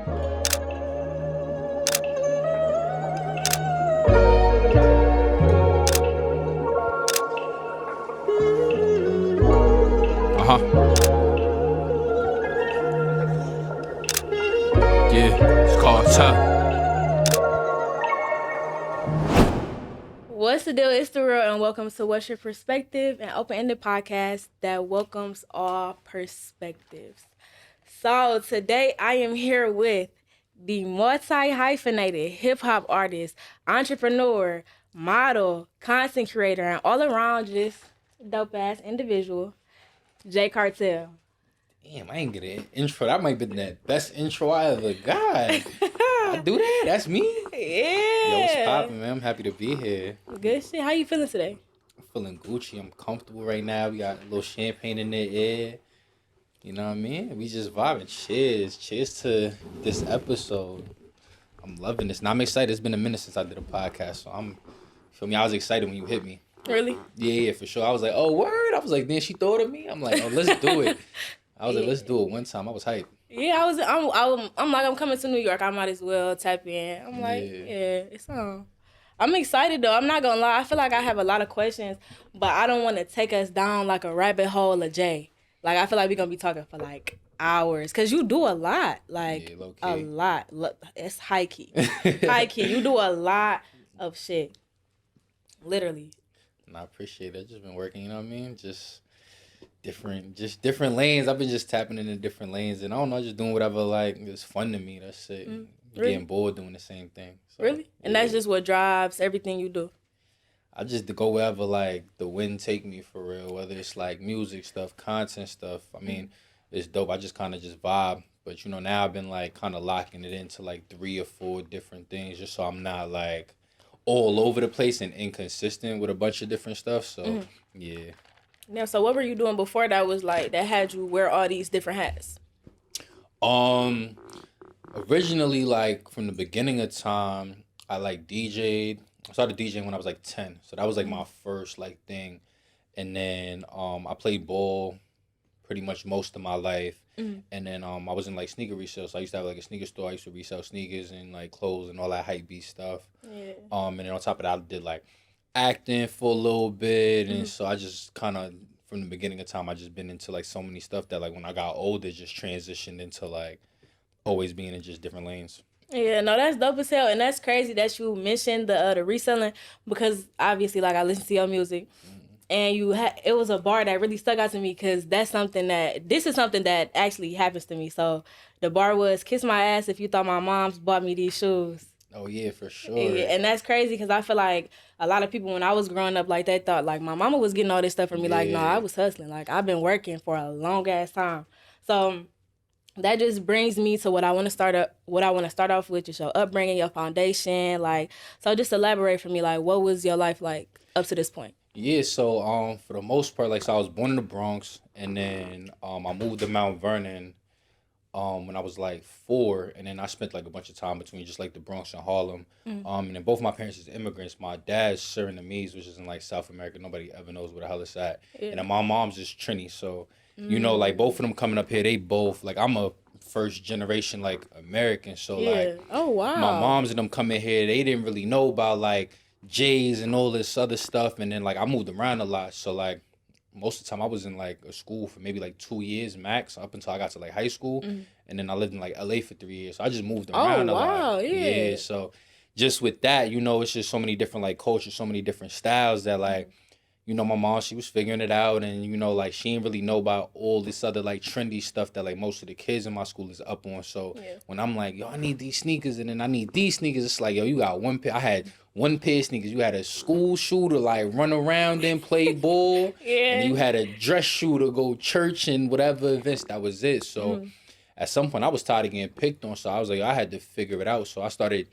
Yeah, it's Cartel. What's the deal? It's the real, and welcome to What's Your Perspective, an open-ended podcast that welcomes all perspectives. So today I am here with the multi-hyphenated hip-hop artist, entrepreneur, model, content creator, and all around just dope-ass individual, JayKartel. Damn, I ain't get an intro. That might be the best intro I ever got. I do that? That's me? Yeah. Yo, what's poppin', man? I'm happy to be here. Good shit. How you feeling today? I'm feeling Gucci. I'm comfortable right now. We got a little champagne in the air. You know what I mean? We just vibing. Cheers. Cheers to this episode. I'm loving this. Now I'm excited. It's been a minute since I did a podcast, so feel me? I was excited when you hit me. Really? Yeah, for sure. I was like, oh, word. I was like, then she thought of me. I'm like, oh, let's do it. I was like, let's do it one time. I was hyped. Yeah, I'm like, I'm coming to New York. I might as well tap in. I'm like, yeah, it's on. I'm excited though. I'm not gonna lie. I feel like I have a lot of questions, but I don't want to take us down like a rabbit hole of Jay. Like I feel like we're gonna be talking for like hours, cause you do a lot, like a lot. It's high key, high key. You do a lot of shit, literally. And I appreciate it. I've just been working. You know what I mean? Just different lanes. I've been just tapping into different lanes, and I don't know, just doing whatever like it's fun to me. That's it. Really? Getting bored doing the same thing. So, really? And that's just what drives everything you do. I just go wherever like the wind take me for real. Whether it's like music stuff, content stuff. I mean, it's dope. I just kind of just vibe. But you know, now I've been like kind of locking it into like 3 or 4 different things, just so I'm not like all over the place and inconsistent with a bunch of different stuff. So yeah. Yeah, so what were you doing before that was like, that had you wear all these different hats? Originally, like, from the beginning of time, I, like, DJ'd. I started DJing when I was, like, 10. So that was, like, my first, like, thing. And then I played ball pretty much most of my life. And then I was in, like, sneaker resale. So I used to have, like, a sneaker store. I used to resell sneakers and, like, clothes and all that hype beast stuff. Yeah. And then on top of that, I did, like, acting for a little bit, and so I just kind of from the beginning of time I just been into like so many stuff that like when I got older just transitioned into like always being in just different lanes. Yeah, no, that's dope as hell, and that's crazy that you mentioned the reselling, because obviously like I listen to your music, and it was a bar that really stuck out to me, because this is something that actually happens to me. So the bar was, "Kiss my ass if you thought my mom's bought me these shoes." Oh yeah, for sure. Yeah, and that's crazy, because I feel like a lot of people when I was growing up like they thought like my mama was getting all this stuff for me. Like, no, I was hustling. Like I've been working for a long ass time. So that just brings me to what I want to start off with, just your upbringing, your foundation. Like, so just elaborate for me, like what was your life like up to this point? Yeah, so for the most part, like, so I was born in the Bronx, and then I moved to Mount Vernon when I was like 4, and then I spent like a bunch of time between just like the Bronx and Harlem. And then both my parents is immigrants. My dad's Surinamese, which is in like South America. Nobody ever knows where the hell it's at. Yeah. And then my mom's is Trini. So you know, like both of them coming up here, they both like, I'm a first generation like American. So like, oh wow, my mom's and them coming here, they didn't really know about like J's and all this other stuff. And then like I moved around a lot, so like most of the time I was in like a school for maybe like 2 years max up until I got to like high school. And then I lived in like LA for 3 years. So I just moved around a lot. Yeah. So just with that, you know, it's just so many different like cultures, so many different styles that like, you know, my mom, she was figuring it out, and you know, like she didn't really know about all this other like trendy stuff that like most of the kids in my school is up on. So when I'm like, yo, I need these sneakers, and then I need these sneakers, it's like, yo, you got one pair. I had one pair of sneakers. You had a school shoe to like run around and play ball, and you had a dress shoe to go church and whatever events. That was it. So at some point, I was tired of getting picked on, so I was like, I had to figure it out. So I started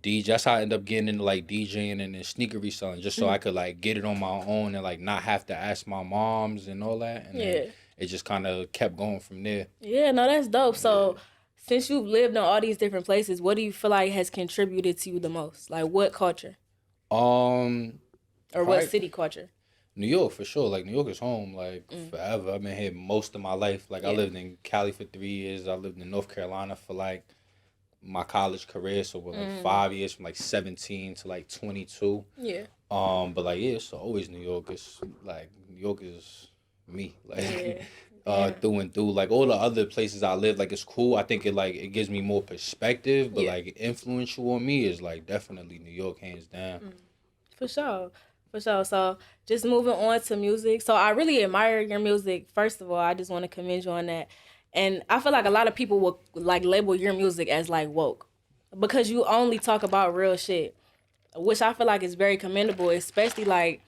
DJ. That's how I ended up getting into like DJing and then sneaker reselling, just so I could like get it on my own and like not have to ask my moms and all that. And then it just kind of kept going from there. Yeah, no, that's dope. So since you've lived in all these different places, what do you feel like has contributed to you the most? Like what culture? Or what city culture? New York, for sure. Like, New York is home, like, forever. I've been here most of my life. Like, I lived in Cali for 3 years. I lived in North Carolina for, like, my college career, so we're like 5 years from like 17 to like 22. Yeah. But like yeah, so always New York. It's like New York is me, like Yeah. through and through. Like all the other places I live, like it's cool. I think it gives me more perspective, but Yeah. like influential on me is like definitely New York, hands down. For sure. For sure. So just moving on to music. So I really admire your music. First of all, I just want to commend you on that. And I feel like a lot of people will like label your music as like woke because you only talk about real shit, which I feel like is very commendable, especially like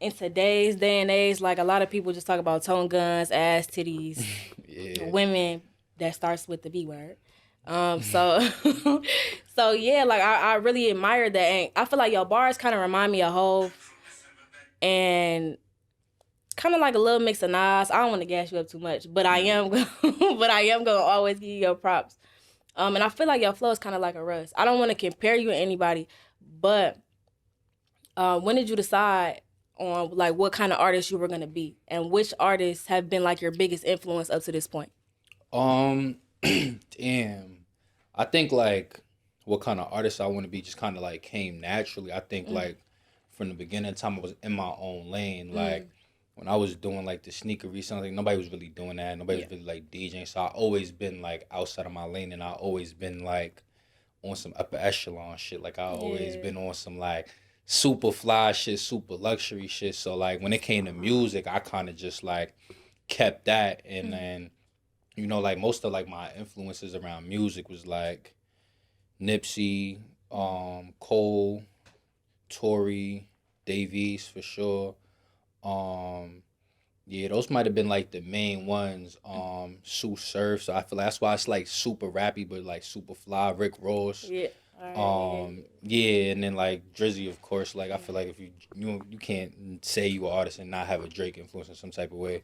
in today's day and age. Like a lot of people just talk about tone guns, ass, titties, Yeah. women that starts with the B word. So so yeah, like I really admire that, and I feel like your bars kind of remind me of Hove and kind of like a little mix of Nas. I don't want to gas you up too much, but I am but I am gonna always give you your props. And I feel like your flow is kind of like a Russ. I don't want to compare you to anybody, but when did you decide on like what kind of artist you were gonna be, and which artists have been like your biggest influence up to this point? Um, damn. I think like what kind of artist I want to be just kind of like came naturally. I think like from the beginning of time I was in my own lane. Like when I was doing like the sneakery something, nobody was really doing that. Nobody was really like DJing. So I always been like outside of my lane, and I always been like on some upper echelon shit. Like I always been on some like super fly shit, super luxury shit. So like when it came to music, I kind of just like kept that, and then you know, like most of like my influences around music was like Nipsey, Cole, Tory, Davies for sure. Um, yeah, those might have been like the main ones. Sue Surf, so I feel like that's why it's like super rappy, but like super fly. Rick Ross. Yeah. All right, Yeah, and then like Drizzy, of course. Like I feel like if you can't say you an artist and not have a Drake influence in some type of way.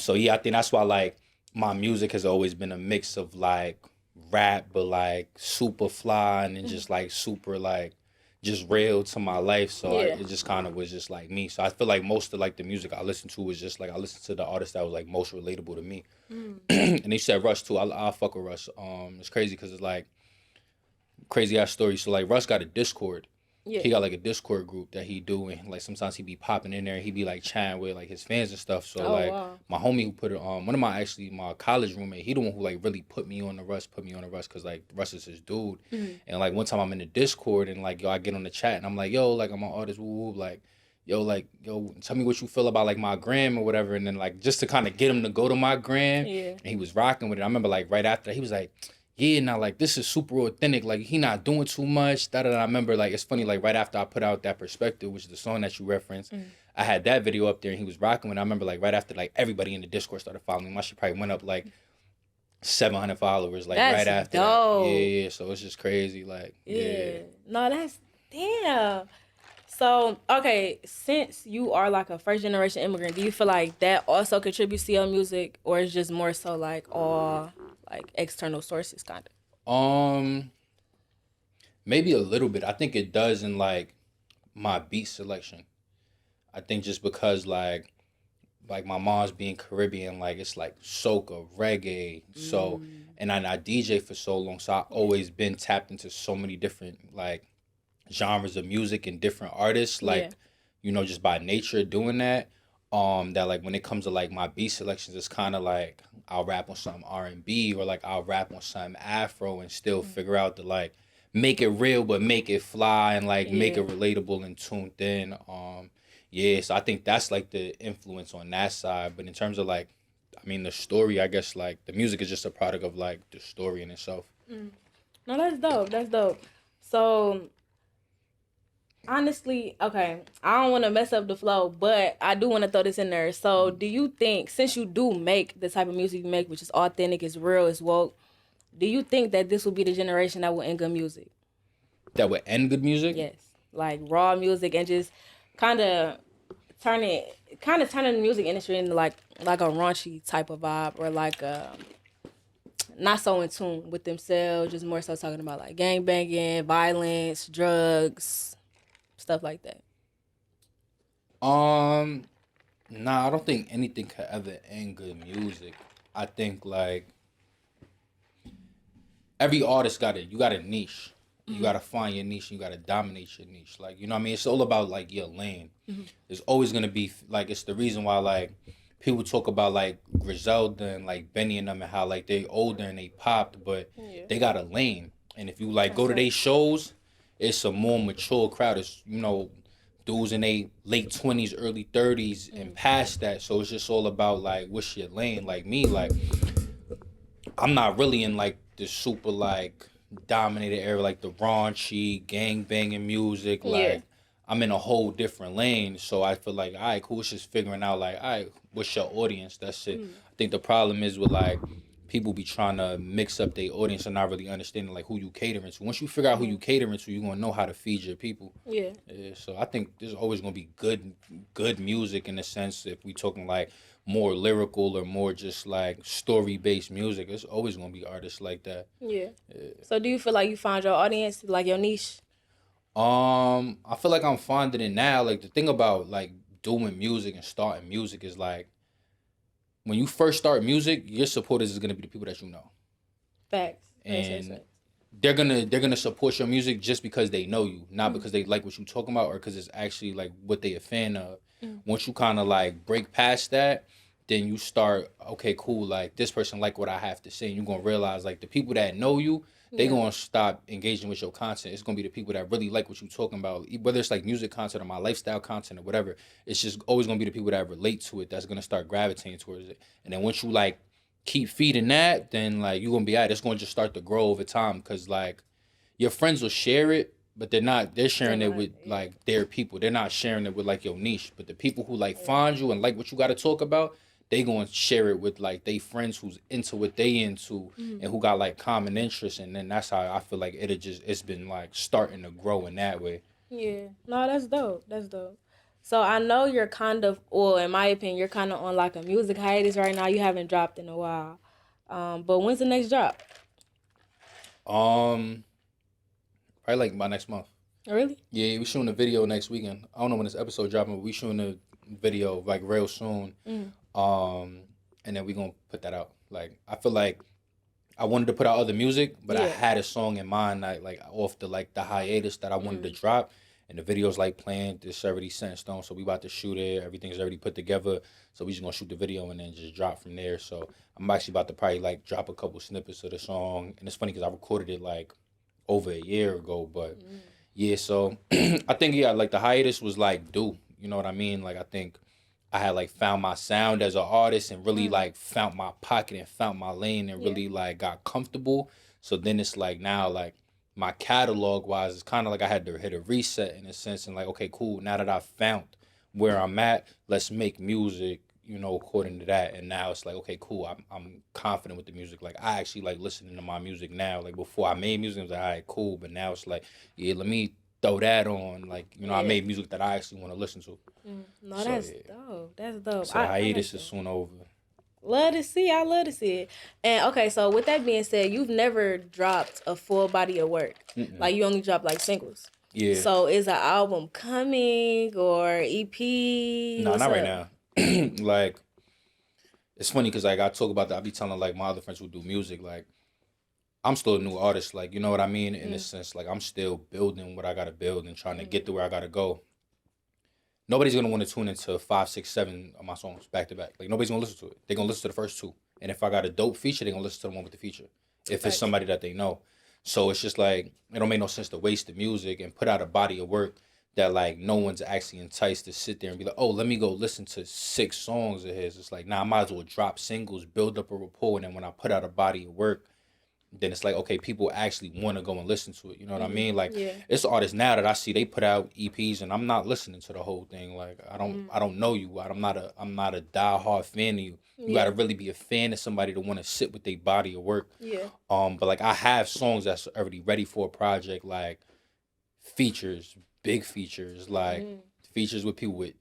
So yeah, I think that's why like my music has always been a mix of like rap, but like super fly and then just like super like just real to my life. So Yeah. it just kind of was just like me. So I feel like most of like the music I listened to was just like I listened to the artist that was like most relatable to me. And they said Russ too. I fuck with Russ. It's crazy because it's like crazy ass story. So like Russ got a Discord. Yeah. He got like a Discord group that he do, and like sometimes he be popping in there. He be like chatting with like his fans and stuff. So like wow. my homie who put it on, one of my college roommate, he the one who like really put me on the Russ, because like Russ is his dude. And like one time I'm in the Discord and like yo, I get on the chat and I'm like yo, like I'm an artist, woo woo, like yo, tell me what you feel about like my gram or whatever. And then like just to kind of get him to go to my gram, and he was rocking with it. I remember like right after that, he was like, yeah, now like this is super authentic. Like he not doing too much. Da da. I remember like it's funny. Like right after I put out that Perspective, which is the song that you referenced, I had that video up there and he was rocking with it. I remember like right after like everybody in the Discord started following me. My shit probably went up like 700 followers. Like That's right after dope. that. Yeah. So it's just crazy. Like yeah. No, that's damn. So, okay, since you are like a first generation immigrant, do you feel like that also contributes to your music, or is just more so like all like external sources kind Um, maybe a little bit. I think it does in like my beat selection. I think just because like my mom's being Caribbean, like it's like soca, reggae, so and I DJ for so long, so I always been tapped into so many different like genres of music and different artists, like you know, just by nature doing that. That like when it comes to like my beat selections, it's kind of like I'll rap on something R&B or like I'll rap on something Afro and still figure out to like make it real but make it fly and like make it relatable and tuned in. Yeah, so I think that's like the influence on that side. But in terms of like, I mean, the story, I guess like the music is just a product of like the story in itself. No, that's dope. That's dope. So, honestly, okay, I don't want to mess up the flow, but I do want to throw this in there. So, do you think, since you do make the type of music you make, which is authentic, is real, is woke, do you think that this will be the generation that will end good music? That would end good music? Yes, like raw music and just kind of turning the music industry into like a raunchy type of vibe, or like not so in tune with themselves, just more so talking about like gang banging, violence, drugs, stuff like that. Nah, I don't think anything could ever end good music. I think like every artist you got a niche. You gotta find your niche. You gotta dominate your niche. Like, you know what I mean? It's all about like your lane. There's always gonna be like, it's the reason why like people talk about like Griselda and like Benny and them and how like they older and they popped, but they got a lane. And if you like go to their shows, it's a more mature crowd. It's, you know, dudes in their late 20s, early 30s and past that. So it's just all about like what's your lane. Like me, like I'm not really in like the super like dominated area, like the raunchy gang banging music. Like I'm in a whole different lane. So I feel like, all right, cool. It's just figuring out like, all right, what's your audience? That's it. I think the problem is with like people be trying to mix up their audience and not really understanding like who you catering to. Once you figure out who you catering to, you're gonna know how to feed your people. Yeah. So I think there's always gonna be good music in a sense if we talking like more lyrical or more just like story based music. It's always gonna be artists like that. Yeah. So do you feel like you found your audience, like your niche? I feel like I'm finding it now. Like the thing about like doing music and starting music is like when you first start music, your supporters is gonna be the people that you know. Facts. And they're gonna support your music just because they know you, not because they like what you talking about or because it's actually like what they a fan of. Once you kind of like break past that, then you start, okay, cool, like this person like what I have to say, and you're gonna realize like the people that know you, they gonna stop engaging with your content. It's gonna be the people that really like what you're talking about, whether it's like music content or my lifestyle content or whatever. It's just always gonna be the people that relate to it that's gonna start gravitating towards it. And then once you like keep feeding that, then like you're gonna be it's gonna just start to grow over time, because like your friends will share it, but they're sharing it with like their people. They're not sharing it with like your niche. But the people who like find you and like what you got to talk about, they gonna share it with like they friends who's into what they into and who got like common interests. And then that's how I feel like it's been like starting to grow in that way. Yeah, no, that's dope. That's dope. So I know you're kind of, or in my opinion, you're kind of on like a music hiatus right now. You haven't dropped in a while. But when's the next drop? Probably like by next month. Oh, really? Yeah, we shooting a video next weekend. I don't know when this episode dropping, but we shooting a video like real soon. And then we gonna put that out. Like I feel like I wanted to put out other music, but I had a song in mind like off the hiatus that I wanted to drop. And the video's like planned. It's already set in stone, so we about to shoot it. Everything's already put together. So we just gonna shoot the video and then just drop from there. So I'm actually about to probably like drop a couple snippets of the song. And it's funny because I recorded it like over a year ago, but yeah, so I think like the hiatus was like due, you know what I mean? Like I think I had like found my sound as an artist and really like found my pocket and found my lane and really like got comfortable. So then it's like now like my catalog wise, it's kind of like I had to hit a reset in a sense and like, okay, cool, now that I found where I'm at, let's make music, you know, according to that. And now it's like, okay, cool, I'm confident with the music. Like I actually like listening to my music now. Like before I made music, I was like, all right, cool. But now it's like, yeah, let me throw that on. Like, you know, I made music that I actually want to listen to. No, so, that's dope. That's dope. So hiatus is soon over. Love to see. I love to see it. And okay, so with that being said, you've never dropped a full body of work. Like you only dropped like singles. Yeah. So is an album coming or EP? No, not right now. Like, it's funny because like I talk about that. I be telling like my other friends who do music, like I'm still a new artist. Like, you know what I mean? In a sense, like I'm still building what I gotta build and trying to get to where I gotta go. Nobody's gonna want to tune into 5, 6, 7 of my songs back to back. Like nobody's gonna listen to it. They're gonna listen to the first 2. And if I got a dope feature, they're gonna listen to the one with the feature. If it's somebody that they know. So it's just like it don't make no sense to waste the music and put out a body of work that like no one's actually enticed to sit there and be like, oh, let me go listen to 6 songs of his. It's like, nah, I might as well drop singles, build up a rapport, and then when I put out a body of work, then it's like, okay, people actually want to go and listen to it. You know what I mean? Like, it's artists now that I see, they put out EPs and I'm not listening to the whole thing. Like, I don't know you. I'm not a diehard fan of you. You gotta really be a fan of somebody to want to sit with their body of work. But like I have songs that's already ready for a project, like features, big features, like features with people with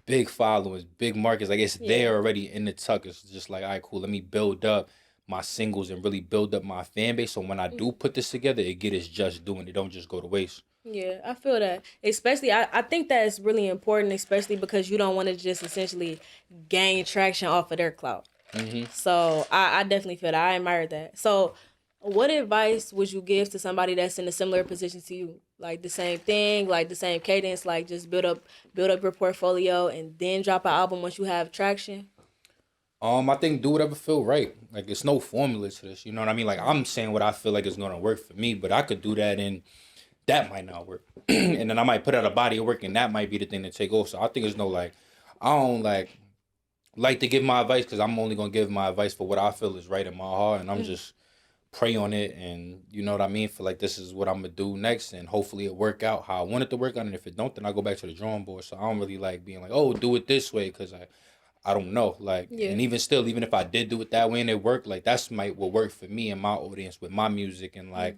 big followers, big markets. Like it's there already in the tuck. It's just like, all right, cool. Let me build up my singles and really build up my fan base. So when I do put this together, it get its just doing. It don't just go to waste. Yeah, I feel that. Especially, I think that's really important, especially because you don't want to just essentially gain traction off of their clout. So I definitely feel that. I admire that. So What advice would you give to somebody that's in a similar position to you? Like the same thing, like the same cadence, like just build up your portfolio and then drop an album once you have traction? I think do whatever feel right. Like it's no formula to this. You know what I mean? Like I'm saying what I feel like is gonna work for me, but I could do that and that might not work. And then I might put out a body of work and that might be the thing to take off. So I think there's no like I don't like to give my advice because I'm only gonna give my advice for what I feel is right in my heart, and I'm just pray on it, and you know what I mean. For like this is what I'm gonna do next, and hopefully it work out how I want it to work out. And if it don't, then I go back to the drawing board. So I don't really like being like, oh, do it this way, because I don't know. Like, Yeah. and even still, even if I did do it that way and it worked, like that's might what work for me and my audience with my music and like.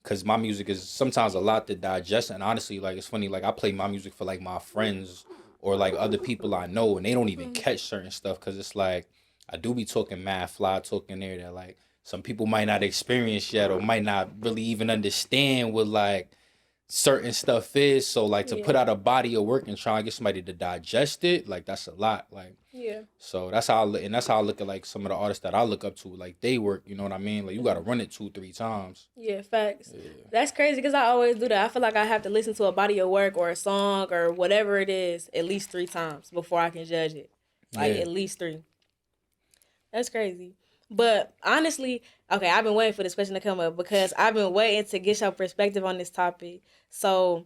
Cause my music is sometimes a lot to digest, and honestly, like it's funny. Like I play my music for like my friends or like other people I know, and they don't even catch certain stuff. Cause it's like I do be talking mad fly talking there that like some people might not experience yet or might not really even understand what like certain stuff is. So like to put Yeah. out a body of work and try and get somebody to digest it, like that's a lot. Like Yeah. so that's how I look, and that's how I look at like some of the artists that I look up to. Like they work, you know what I mean? Like you got to run it 2-3 times. Yeah, facts. That's crazy because I always do that. I feel like I have to listen to a body of work or a song or whatever it is at least 3 times before I can judge it. Like Yeah. at least 3. That's crazy. But honestly, okay, I've been waiting for this question to come up because I've been waiting to get your perspective on this topic. So,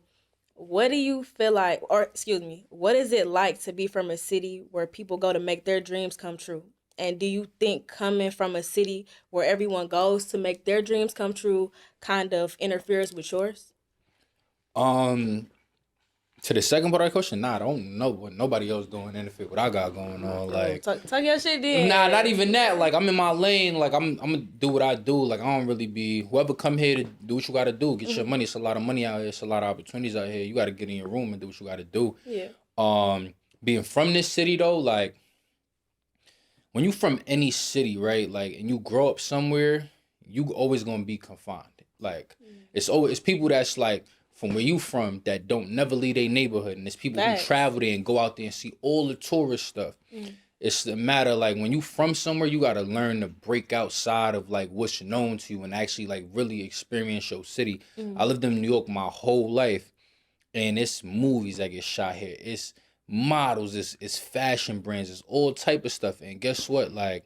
what do you feel like, or excuse me, what is it like to be from a city where people go to make their dreams come true? And do you think coming from a city where everyone goes to make their dreams come true kind of interferes with yours? Um, to the second part of the question, nah, I don't know what nobody else doing anything what I got going on. Like, Talk your shit then. nah, not even that. Like, I'm in my lane. Like, I'm gonna do what I do. Like, I don't really be whoever come here to do what you gotta do. Get your money. It's a lot of money out here. It's a lot of opportunities out here. You gotta get in your room and do what you gotta do. Yeah. Being from this city though, like when you from any city, right? Like, and you grow up somewhere, you always gonna be confined. Like, it's people that's like from where you from that don't never leave their neighborhood, and it's people Facts. who travel there and go out there and see all the tourist stuff. It's a matter like when you from somewhere, you gotta learn to break outside of like what's known to you and actually like really experience your city. I lived in New York my whole life, and it's movies that get shot here. It's models, it's fashion brands, it's all type of stuff. And guess what? Like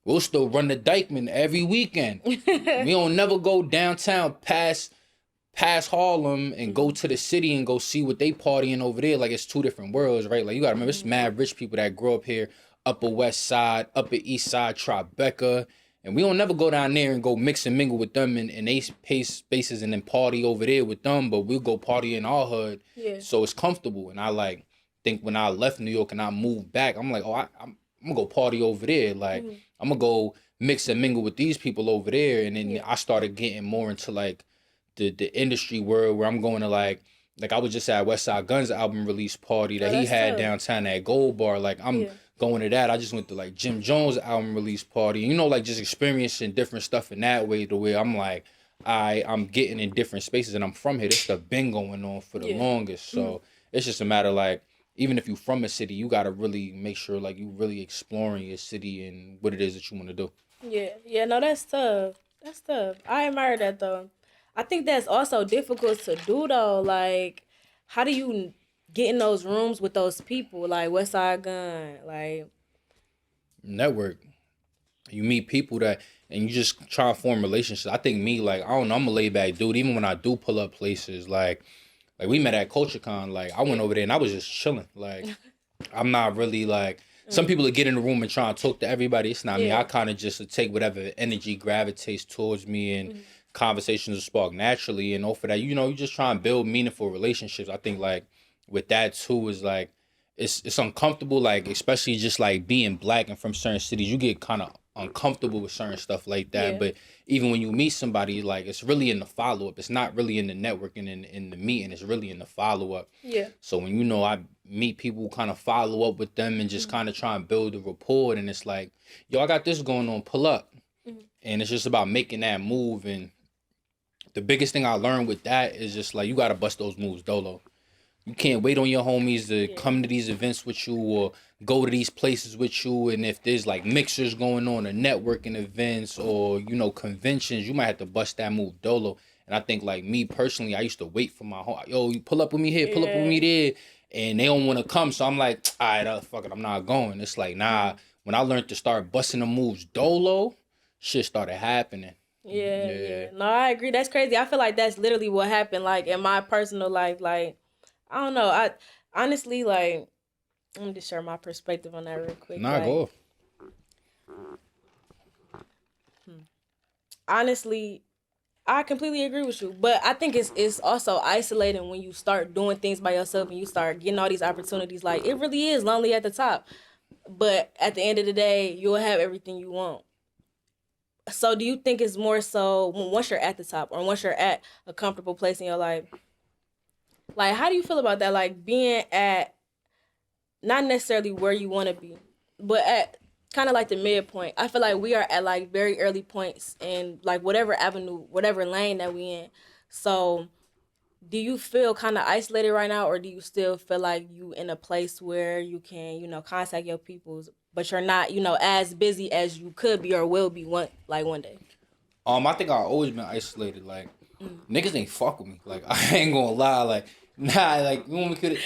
we'll still run the Dykeman every weekend. We don't never go downtown past Harlem and go to the city and go see what they partying over there. Like it's two different worlds, right? Like you gotta remember, it's mad rich people that grow up here, Upper West Side, Upper East Side, Tribeca. And we don't never go down there and go mix and mingle with them and they pay spaces and then party over there with them, but we'll go party in our hood. Yeah. So it's comfortable. And I like think when I left New York and I moved back, I'm like, I'm gonna go party over there. Like I'm gonna go mix and mingle with these people over there. And then I started getting more into like the industry world where I'm going to like I was just at West Side Guns album release party that he that's had tough. downtown at Gold Bar. Like I'm going to that. I just went to like Jim Jones album release party. You know, like just experiencing different stuff in that way to where I'm like, I'm getting in different spaces and I'm from here. This stuff been going on for the longest. So it's just a matter like, even if you from a city, you got to really make sure like you really exploring your city and what it is that you want to do. Yeah, no, that's tough. That's tough. I admire that though. I think that's also difficult to do though. Like, how do you get in those rooms with those people? Like West Side Gun, like Network. You meet people that, and you just try to form relationships. I think me, like, I don't know, I'm a laid back dude. Even when I do pull up places, like we met at CultureCon, like I went over there and I was just chilling. Like, I'm not really like, some people that get in the room and try and talk to everybody. It's not me. I kind of just take whatever energy gravitates towards me and conversations will spark naturally. And for that, you know, you just try and build meaningful relationships. I think like with that too is like, it's uncomfortable, like especially just like being black and from certain cities, you get kind of uncomfortable with certain stuff like that. But even when you meet somebody, like it's really in the follow up. It's not really in the networking and in the meeting. It's really in the follow up. Yeah. So when you know I meet people, kind of follow up with them and just kind of try and build a rapport, and it's like, yo, I got this going on. Pull up, and it's just about making that move. And the biggest thing I learned with that is just like you gotta bust those moves dolo. You can't wait on your homies to come to these events with you or go to these places with you. And if there's like mixers going on or networking events or, you know, conventions, you might have to bust that move dolo. And I think like me personally, I used to wait for my home. Yo, you pull up with me here, pull up with me there. And they don't want to come. So I'm like, all right, fuck it, I'm not going. It's like, nah, when I learned to start busting the moves dolo, shit started happening. Yeah. No, I agree. That's crazy. I feel like that's literally what happened, like, in my personal life. Like, I don't know. I honestly, like, let me just share my perspective on that real quick. Nah, like, go. Honestly, I completely agree with you. But I think it's also isolating when you start doing things by yourself and you start getting all these opportunities. Like, it really is lonely at the top. But at the end of the day, you'll have everything you want. So do you think it's more so once you're at the top or once you're at a comfortable place in your life? Like, how do you feel about that? Like, being at not necessarily where you want to be, but at kind of like the midpoint. I feel like we are at like very early points in like whatever avenue, whatever lane that we in. So do you feel kind of isolated right now, or do you still feel like you in a place where you can, contact your peoples, but you're not, as busy as you could be or will be one day? I think I've always been isolated. Like, niggas ain't fuck with me. Like, I ain't gonna lie. Like, nah, like, you know, we could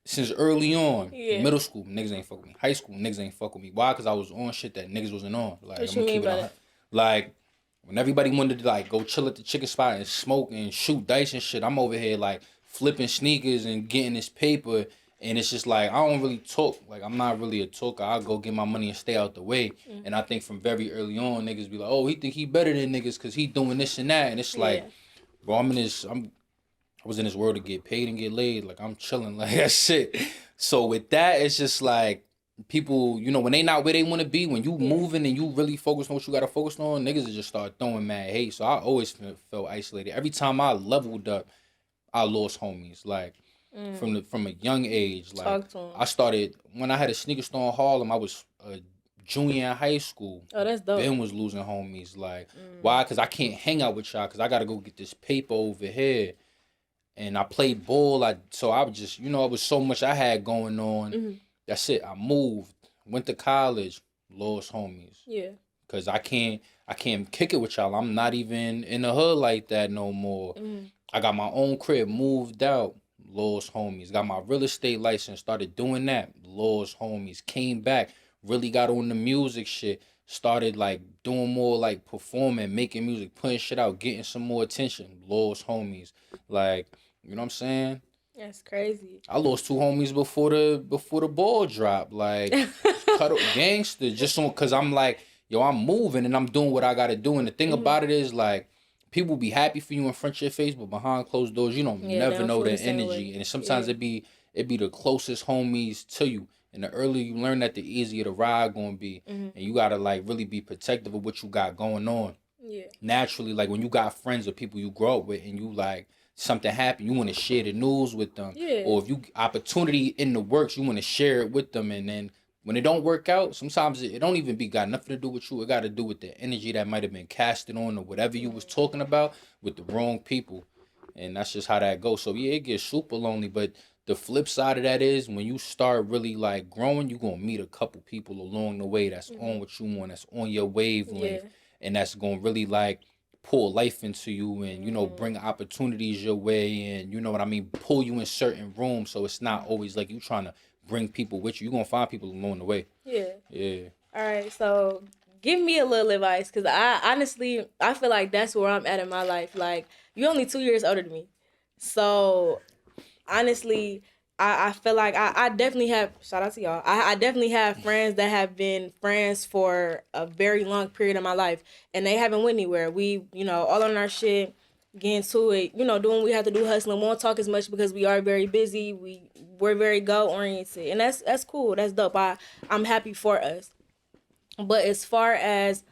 since early on, middle school, niggas ain't fuck with me. High school, niggas ain't fuck with me. Why? Because I was on shit that niggas wasn't on. Like, What you mean by that? Like, when everybody wanted to, like, go chill at the chicken spot and smoke and shoot dice and shit, I'm over here, like, flipping sneakers and getting this paper. And it's just like, I don't really talk. Like, I'm not really a talker. I'll go get my money and stay out the way. And I think from very early on, niggas be like, oh, he think he better than niggas because he doing this and that. And it's like, bro, I was in this world to get paid and get laid. Like, I'm chilling. Like, that shit. So with that, it's just like, people, when they not where they want to be, when you moving and you really focus on what you got to focus on, niggas will just start throwing mad hate. So I always felt isolated. Every time I leveled up, I lost homies. Like, from a young age. Like, I started, when I had a sneaker store in Harlem, I was a junior in high school. Oh, that's dope. Ben was losing homies. Like, why? Because I can't hang out with y'all because I got to go get this paper over here. And I played ball. So I was just, it was so much I had going on. That's it. I moved, went to college, lost homies. Yeah. Cause I can't kick it with y'all. I'm not even in the hood like that no more. I got my own crib, moved out, lost homies. Got my real estate license, started doing that, lost homies. Came back, really got on the music shit. Started like doing more like performing, making music, putting shit out, getting some more attention. Lost homies. Like, you know what I'm saying? That's crazy. I lost 2 homies before the ball dropped. Like, cut up gangster just on, cause I'm like, yo, I'm moving and I'm doing what I gotta do. And the thing about it is, like, people be happy for you in front of your face, but behind closed doors, you don't never know their energy. And sometimes it be the closest homies to you. And the earlier you learn that, the easier the ride gonna be. And you gotta like really be protective of what you got going on. Yeah. Naturally, like when you got friends or people you grow up with and you like something happen, you want to share the news with them. Yeah. Or if you opportunity in the works, you want to share it with them. And then when it don't work out, sometimes it don't even got nothing to do with you. It got to do with the energy that might have been casted on or whatever you was talking about with the wrong people. And that's just how that goes. So yeah, it gets super lonely. But the flip side of that is when you start really like growing, you're going to meet a couple people along the way that's on what you want, that's on your wavelength. And that's going to really like pour life into you and, bring opportunities your way and, you know what I mean, pull you in certain rooms. So it's not always like you trying to bring people with you. You're going to find people along the way. Yeah. All right. So give me a little advice because I feel like that's where I'm at in my life. Like, you're only 2 years older than me. So honestly, I feel like I definitely have, shout out to y'all, I definitely have friends that have been friends for a very long period of my life, and they haven't went anywhere. We, all on our shit, getting to it, doing what we have to do, hustling. We won't talk as much because we are very busy. We're very goal-oriented, and that's cool. That's dope. I'm happy for us. But as far as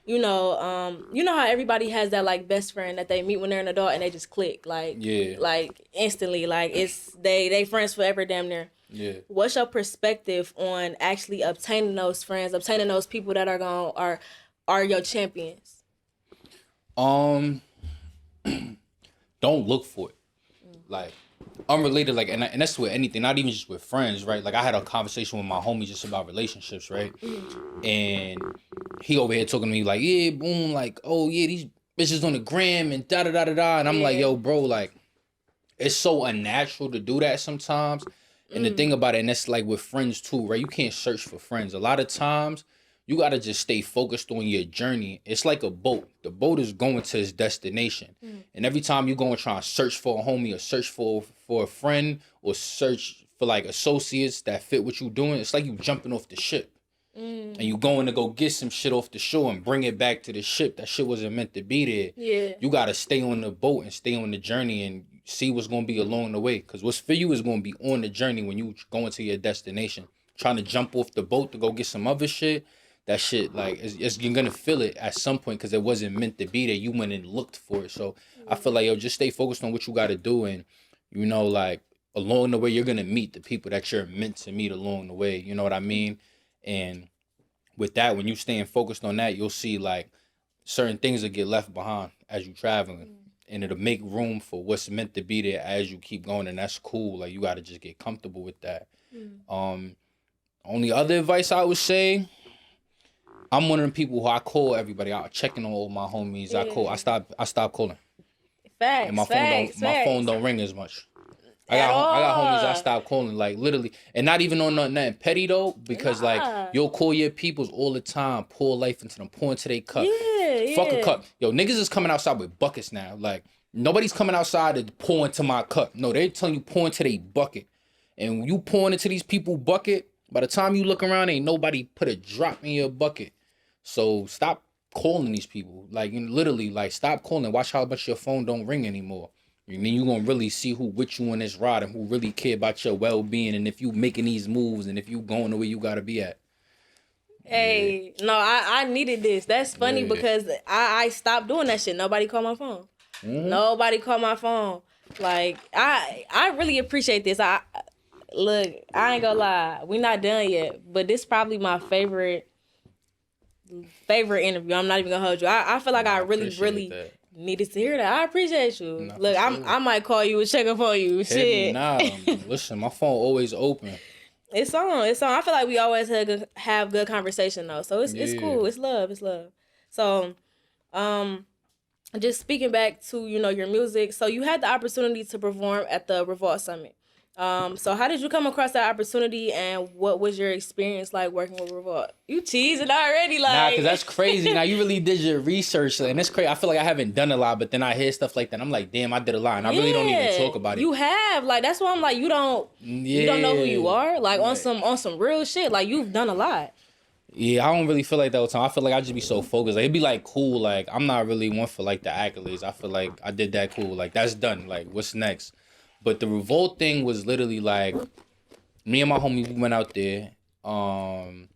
how everybody has that like best friend that they meet when they're an adult and they just click like instantly, like it's they friends forever damn near. Yeah. What's your perspective on actually obtaining those friends, obtaining those people that are your champions? Don't look for it. Like, unrelated, like, and that's with anything, not even just with friends, right? Like, I had a conversation with my homie just about relationships, right? And he over here talking to me like, yeah, boom, like, oh yeah, these bitches on the gram and da da da da da, and I'm like, yo, bro, like, it's so unnatural to do that sometimes. And the thing about it, and that's like with friends too, right? You can't search for friends. A lot of times, you gotta just stay focused on your journey. It's like a boat. The boat is going to its destination. And every time you go and try and search for a homie or search for a friend or search for like associates that fit what you doing, it's like you jumping off the ship. And you going to go get some shit off the shore and bring it back to the ship. That shit wasn't meant to be there. Yeah. You gotta stay on the boat and stay on the journey and see what's gonna be along the way. Cause what's for you is gonna be on the journey when you going to your destination. Trying to jump off the boat to go get some other shit. That shit, like, you're gonna feel it at some point because it wasn't meant to be there. You went and looked for it. So I feel like, yo, just stay focused on what you gotta do. And, you know, like, along the way, you're gonna meet the people that you're meant to meet along the way. You know what I mean? And with that, when you staying focused on that, you'll see, like, certain things will get left behind as you traveling. And it'll make room for what's meant to be there as you keep going. And that's cool. Like, you gotta just get comfortable with that. Only other advice I would say, I'm one of the people who I call everybody out, checking on all my homies. Yeah. I stopped calling. Facts. And my phone don't ring as much. I got homies I stopped calling, like, literally, and not even on nothing petty though, because like, you'll call your peoples all the time, pour life into them, pour into their cup. Fuck a cup. Yo, niggas is coming outside with buckets now. Like, nobody's coming outside to pour into my cup. No, they're telling you pour into their bucket. And when you pouring into these people bucket, by the time you look around, ain't nobody put a drop in your bucket. So stop calling these people. Like, literally, like, stop calling. Watch how much your phone don't ring anymore. And then you're going to really see who with you on this ride and who really care about your well-being and if you making these moves and if you going the way you got to be at. Hey, no, I needed this. That's funny because I stopped doing that shit. Nobody called my phone. Nobody called my phone. Like, I really appreciate this. Look, I ain't gonna lie. We not done yet, but this is probably my favorite interview. I'm not even gonna hold you. I feel like I really needed to hear that. I appreciate you. No, look, I might call you and check up on you. Shit. Nah, listen, my phone always open. It's on. I feel like we always have good conversation though. So it's cool. It's love. So, just speaking back to, you know, your music. So you had the opportunity to perform at the REVOLT Summit. So how did you come across that opportunity and what was your experience like working with REVOLT? You teasing already, like. Nah, because that's crazy. Now, you really did your research, and it's crazy. I feel like I haven't done a lot, but then I hear stuff like that. I'm like, damn, I did a lot, and I really don't even talk about it. You have. Like, that's why I'm like, you don't know who you are? Like, on some real shit. Like, you've done a lot. Yeah, I don't really feel like that all the time. I feel like I just be so focused. Like, it'd be like cool. Like, I'm not really one for like the accolades. I feel like I did that cool. Like, that's done. Like, what's next? But the REVOLT thing was literally like, me and my homie, we went out there. And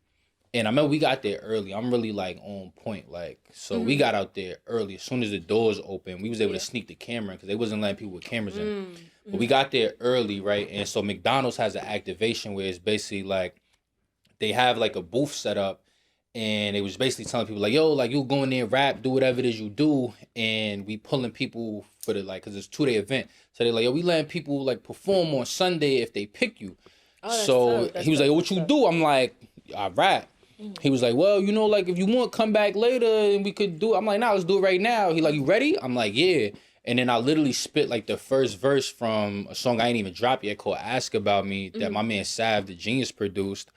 I remember we got there early. I'm really like on point. Like, so we got out there early. As soon as the doors opened, we was able to sneak the camera because they wasn't letting people with cameras in. But we got there early, right? And so McDonald's has an activation where it's basically like, they have like a booth set up and it was basically telling people like, yo, like, you go in there, rap, do whatever it is you do. And we pulling people for the, like, cause it's a 2-day event. So they're like, yo, we letting people like perform on Sunday if they pick you. So he was like, what you do? I'm like, I rap. He was like, well, you know, like, if you want, come back later and we could do it. I'm like, nah, let's do it right now. He like, you ready? I'm like, yeah. And then I literally spit like the first verse from a song I ain't even dropped yet called Ask About Me that my man Sav, the Genius, produced.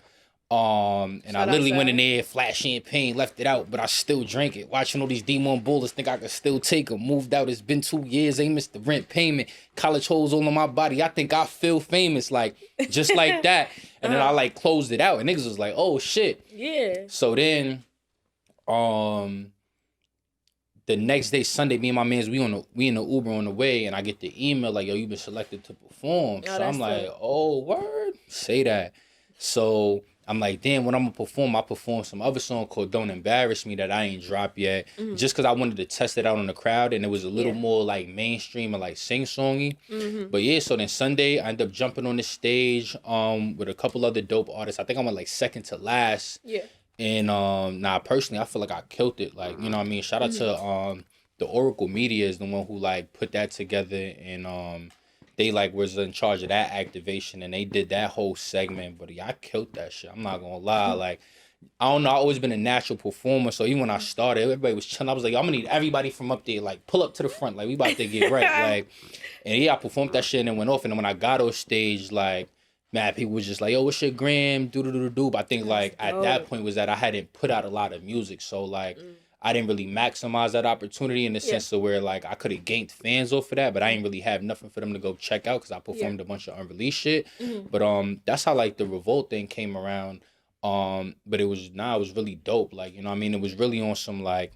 And I literally went in there, flat champagne, left it out, but I still drank it. Watching all these D1 bullets, think I could still take them. Moved out, it's been 2 years, ain't missed the rent payment. College holes all on my body, I think I feel famous, like, just like that. And then I, like, closed it out, and niggas was like, oh, shit. Yeah. So then, the next day, Sunday, me and my mans, we in the Uber on the way, and I get the email, like, yo, you been selected to perform. So I'm like, oh, word? Say that. So I'm like, damn, when I'm gonna perform, I perform some other song called Don't Embarrass Me that I ain't dropped yet. Just cause I wanted to test it out on the crowd and it was a little more like mainstream and like sing-songy. But yeah, so then Sunday I ended up jumping on the stage with a couple other dope artists. I think I went like second to last. Yeah. And personally I feel like I killed it. Like, you know what I mean? Shout out to the Oracle Media is the one who like put that together and they like was in charge of that activation, and they did that whole segment. But yeah, I killed that shit. I'm not gonna lie. Like, I don't know. I always been a natural performer, so even when I started, everybody was chilling. I was like, I'm gonna need everybody from up there, like, pull up to the front, like we about to get right, like. And yeah, I performed that shit and it went off. And then when I got on stage, like, man, people was just like, yo, what's your gram? Do. But I think like at that point was that I hadn't put out a lot of music, so like. I didn't really maximize that opportunity in the sense of where like I could have gained fans off of that, but I didn't really have nothing for them to go check out because I performed a bunch of unreleased shit. But that's how like the Revolt thing came around. But it was really dope. Like, you know what I mean? It was really on some like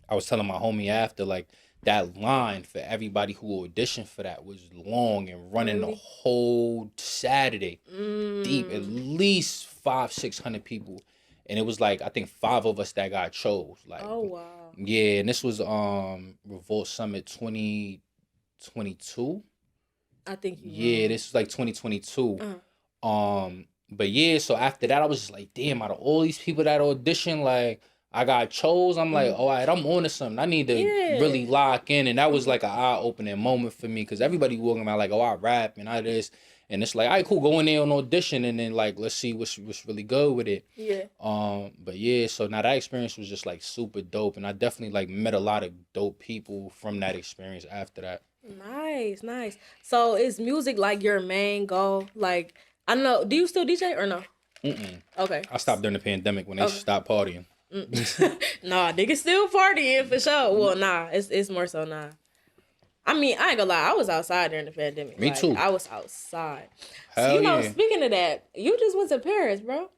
I was telling my homie after, like, that line for everybody who auditioned for that was long and running the whole Saturday deep, at least 500-600 people. And it was like, I think 5 of us that got chose. Like, oh wow. Yeah, and this was Revolt Summit 2022. I think this was like 2022. But yeah, so after that I was just like, damn, out of all these people that auditioned, like I got chose. I'm like, all right, I'm on to something. I need to really lock in. And that was like an eye-opening moment for me because everybody walking around like, oh, I rap and I this. And it's like, all right, cool, go in there on audition and then like let's see what's really good with it. Yeah. But yeah, so now that experience was just like super dope, and I definitely like met a lot of dope people from that experience after that. Nice. So is music like your main goal? Like, I don't know, do you still DJ or no? Okay. I stopped during the pandemic when they stopped partying. Nah, niggas still partying for sure. Well, nah, it's more so nah. I mean, I ain't gonna lie, I was outside during the pandemic. Me too. I was outside. Hell so, you know, yeah. Speaking of that, you just went to Paris, bro.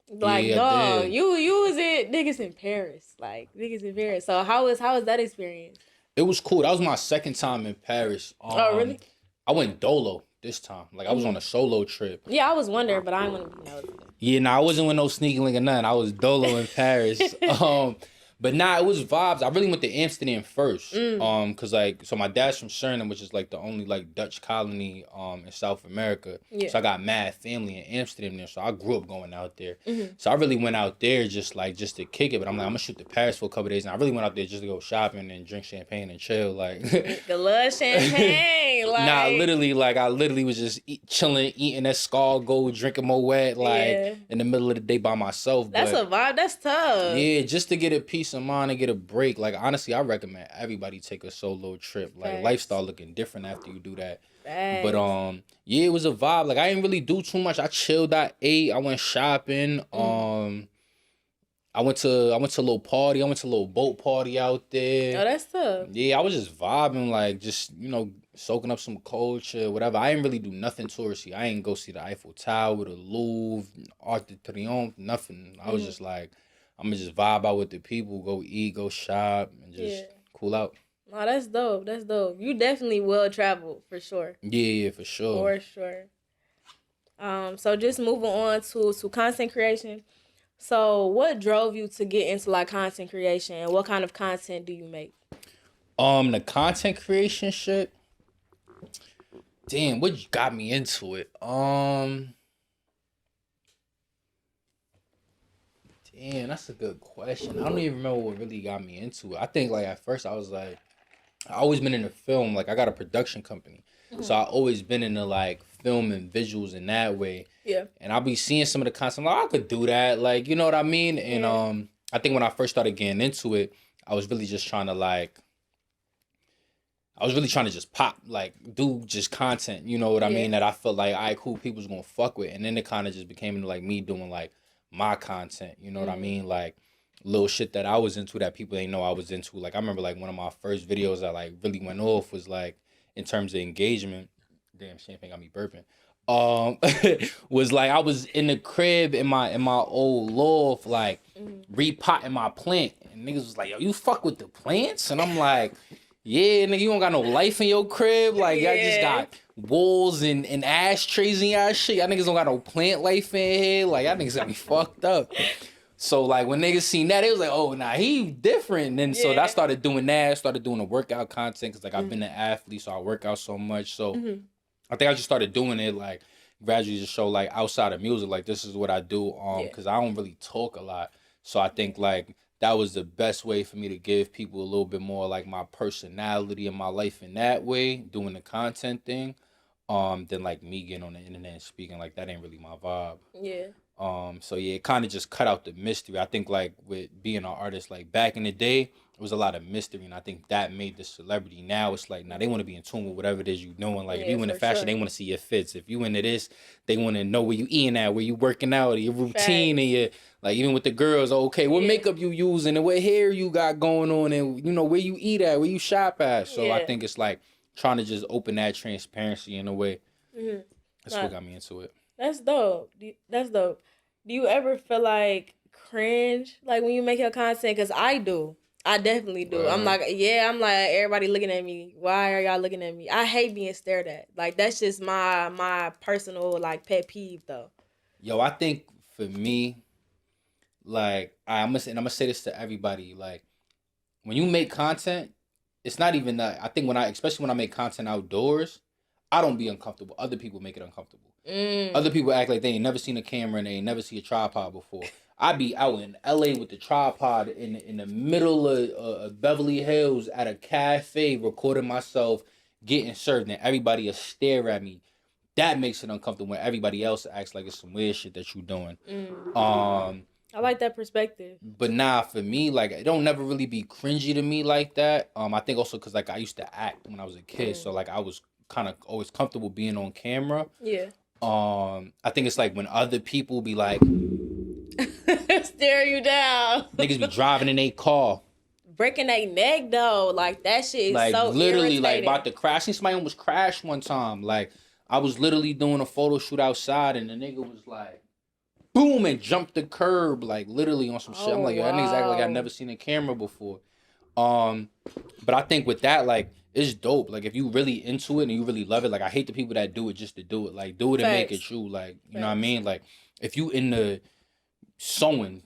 Like, dog, you was it niggas in Paris. Like, niggas in Paris. So how was that experience? It was cool. That was my second time in Paris. Oh, really? I went dolo this time. Like, I was on a solo trip. Yeah, I was wondering, but I didn't want to be nosy. Yeah, I wasn't with no sneaking link or nothing. I was dolo in Paris. But it was vibes. I really went to Amsterdam first. Cause like, so my dad's from Suriname, which is like the only like Dutch colony in South America. Yeah. So I got mad family in Amsterdam there. So I grew up going out there. So I really went out there just to kick it. But I'm like, I'm gonna shoot to Paris for a couple of days. And I really went out there just to go shopping and drink champagne and chill. Like, the love champagne. Like, I literally was just chilling, eating escargot, drinking Moet, like in the middle of the day by myself. That's a vibe. That's tough. Yeah, just to get a peace of mind and get a break. Like, honestly, I recommend everybody take a solo trip. Like, lifestyle looking different after you do that. But yeah, it was a vibe. Like, I didn't really do too much. I chilled, I ate, I went shopping. I went to a little party. I went to a little boat party out there. Oh, that's tough. Yeah, I was just vibing, like, just, you know, soaking up some culture, whatever. I didn't really do nothing touristy. I ain't go see the Eiffel Tower, the Louvre, Arc de Triomphe, nothing. I was just like, I'm gonna just vibe out with the people, go eat, go shop, and just cool out. Oh, that's dope. That's dope. You definitely well traveled for sure. Yeah, for sure. For sure. So just moving on to content creation. So what drove you to get into like content creation, and what kind of content do you make? The content creation shit. Damn, what got me into it? Damn, that's a good question. I don't even remember what really got me into it. I think like at first I was like, I always been in the film. Like I got a production company, so I always been into like film and visuals in that way. Yeah. And I'll be seeing some of the content, like I could do that, like you know what I mean. And I think when I first started getting into it, I was really just trying to like. I was really trying to just pop, like, do just content, you know what I mean? That I felt like, all right, cool, people's gonna fuck with. And then it kind of just became into, like, me doing, like, my content, you know what I mean? Like, little shit that I was into that people didn't know I was into. Like, I remember, like, one of my first videos that, like, really went off was, like, in terms of engagement. Damn, champagne got me burping. Was, like, I was in the crib in my old loft, like, repotting my plant. And niggas was like, yo, you fuck with the plants? And I'm like... Yeah, nigga, you don't got no life in your crib. Like, y'all just got walls and ashtrays in y'all shit. Y'all niggas don't got no plant life in here. Like, y'all niggas got me fucked up. So, like, when niggas seen that, it was like, oh, nah, he different. And so I started doing that. I started doing the workout content because, like, I've been an athlete, so I work out so much. So, I think I just started doing it, like, gradually just show, like, outside of music, like, this is what I do. Because I don't really talk a lot. So, I think, like... that was the best way for me to give people a little bit more like my personality and my life in that way, doing the content thing. than like me getting on the internet and speaking. Like that ain't really my vibe. Yeah. So yeah, it kind of just cut out the mystery. I think like with being an artist, like back in the day, it was a lot of mystery, and I think that made the celebrity. Now it's like now they want to be in tune with whatever it is you doing. Like if you into fashion, they want to see your fits. If you into this, they want to know where you eating at, where you working out, your routine, and your like even with the girls. Okay, what makeup you using and what hair you got going on, and you know where you eat at, where you shop at. So I think it's like trying to just open that transparency in a way. That's what got me into it. That's dope. That's dope. Do you ever feel like cringe like when you make your content? Because I do. I definitely do. I'm like, everybody looking at me. Why are y'all looking at me? I hate being stared at. Like that's just my personal like pet peeve though. Yo, I think for me, like I'm gonna say this to everybody. Like when you make content, it's not even that. I think especially when I make content outdoors, I don't be uncomfortable. Other people make it uncomfortable. Other people act like they ain't never seen a camera and they ain't never seen a tripod before. I be out in LA with the tripod in the middle of Beverly Hills at a cafe recording myself getting served, and everybody will stare at me. That makes it uncomfortable when everybody else acts like it's some weird shit that you doing. I like that perspective. But nah, for me, like it don't never really be cringy to me like that. I think also because like I used to act when I was a kid, so like I was kind of always comfortable being on camera. Yeah. I think it's like when other people be like stare you down. Niggas be driving in their car. Breaking their neck though. Like that shit is like, so literally irritating. like about to crash. I seen somebody almost crashed one time. Like I was literally doing a photo shoot outside and the nigga was like boom and jumped the curb like literally on some shit. I'm like, yo, that nigga's acting like I've never seen a camera before. But I think with that, like, it's dope. Like, if you really into it and you really love it, like, I hate the people that do it just to do it. Like, do it and make it you. Like, you know what I mean? Like, if you in the sewing,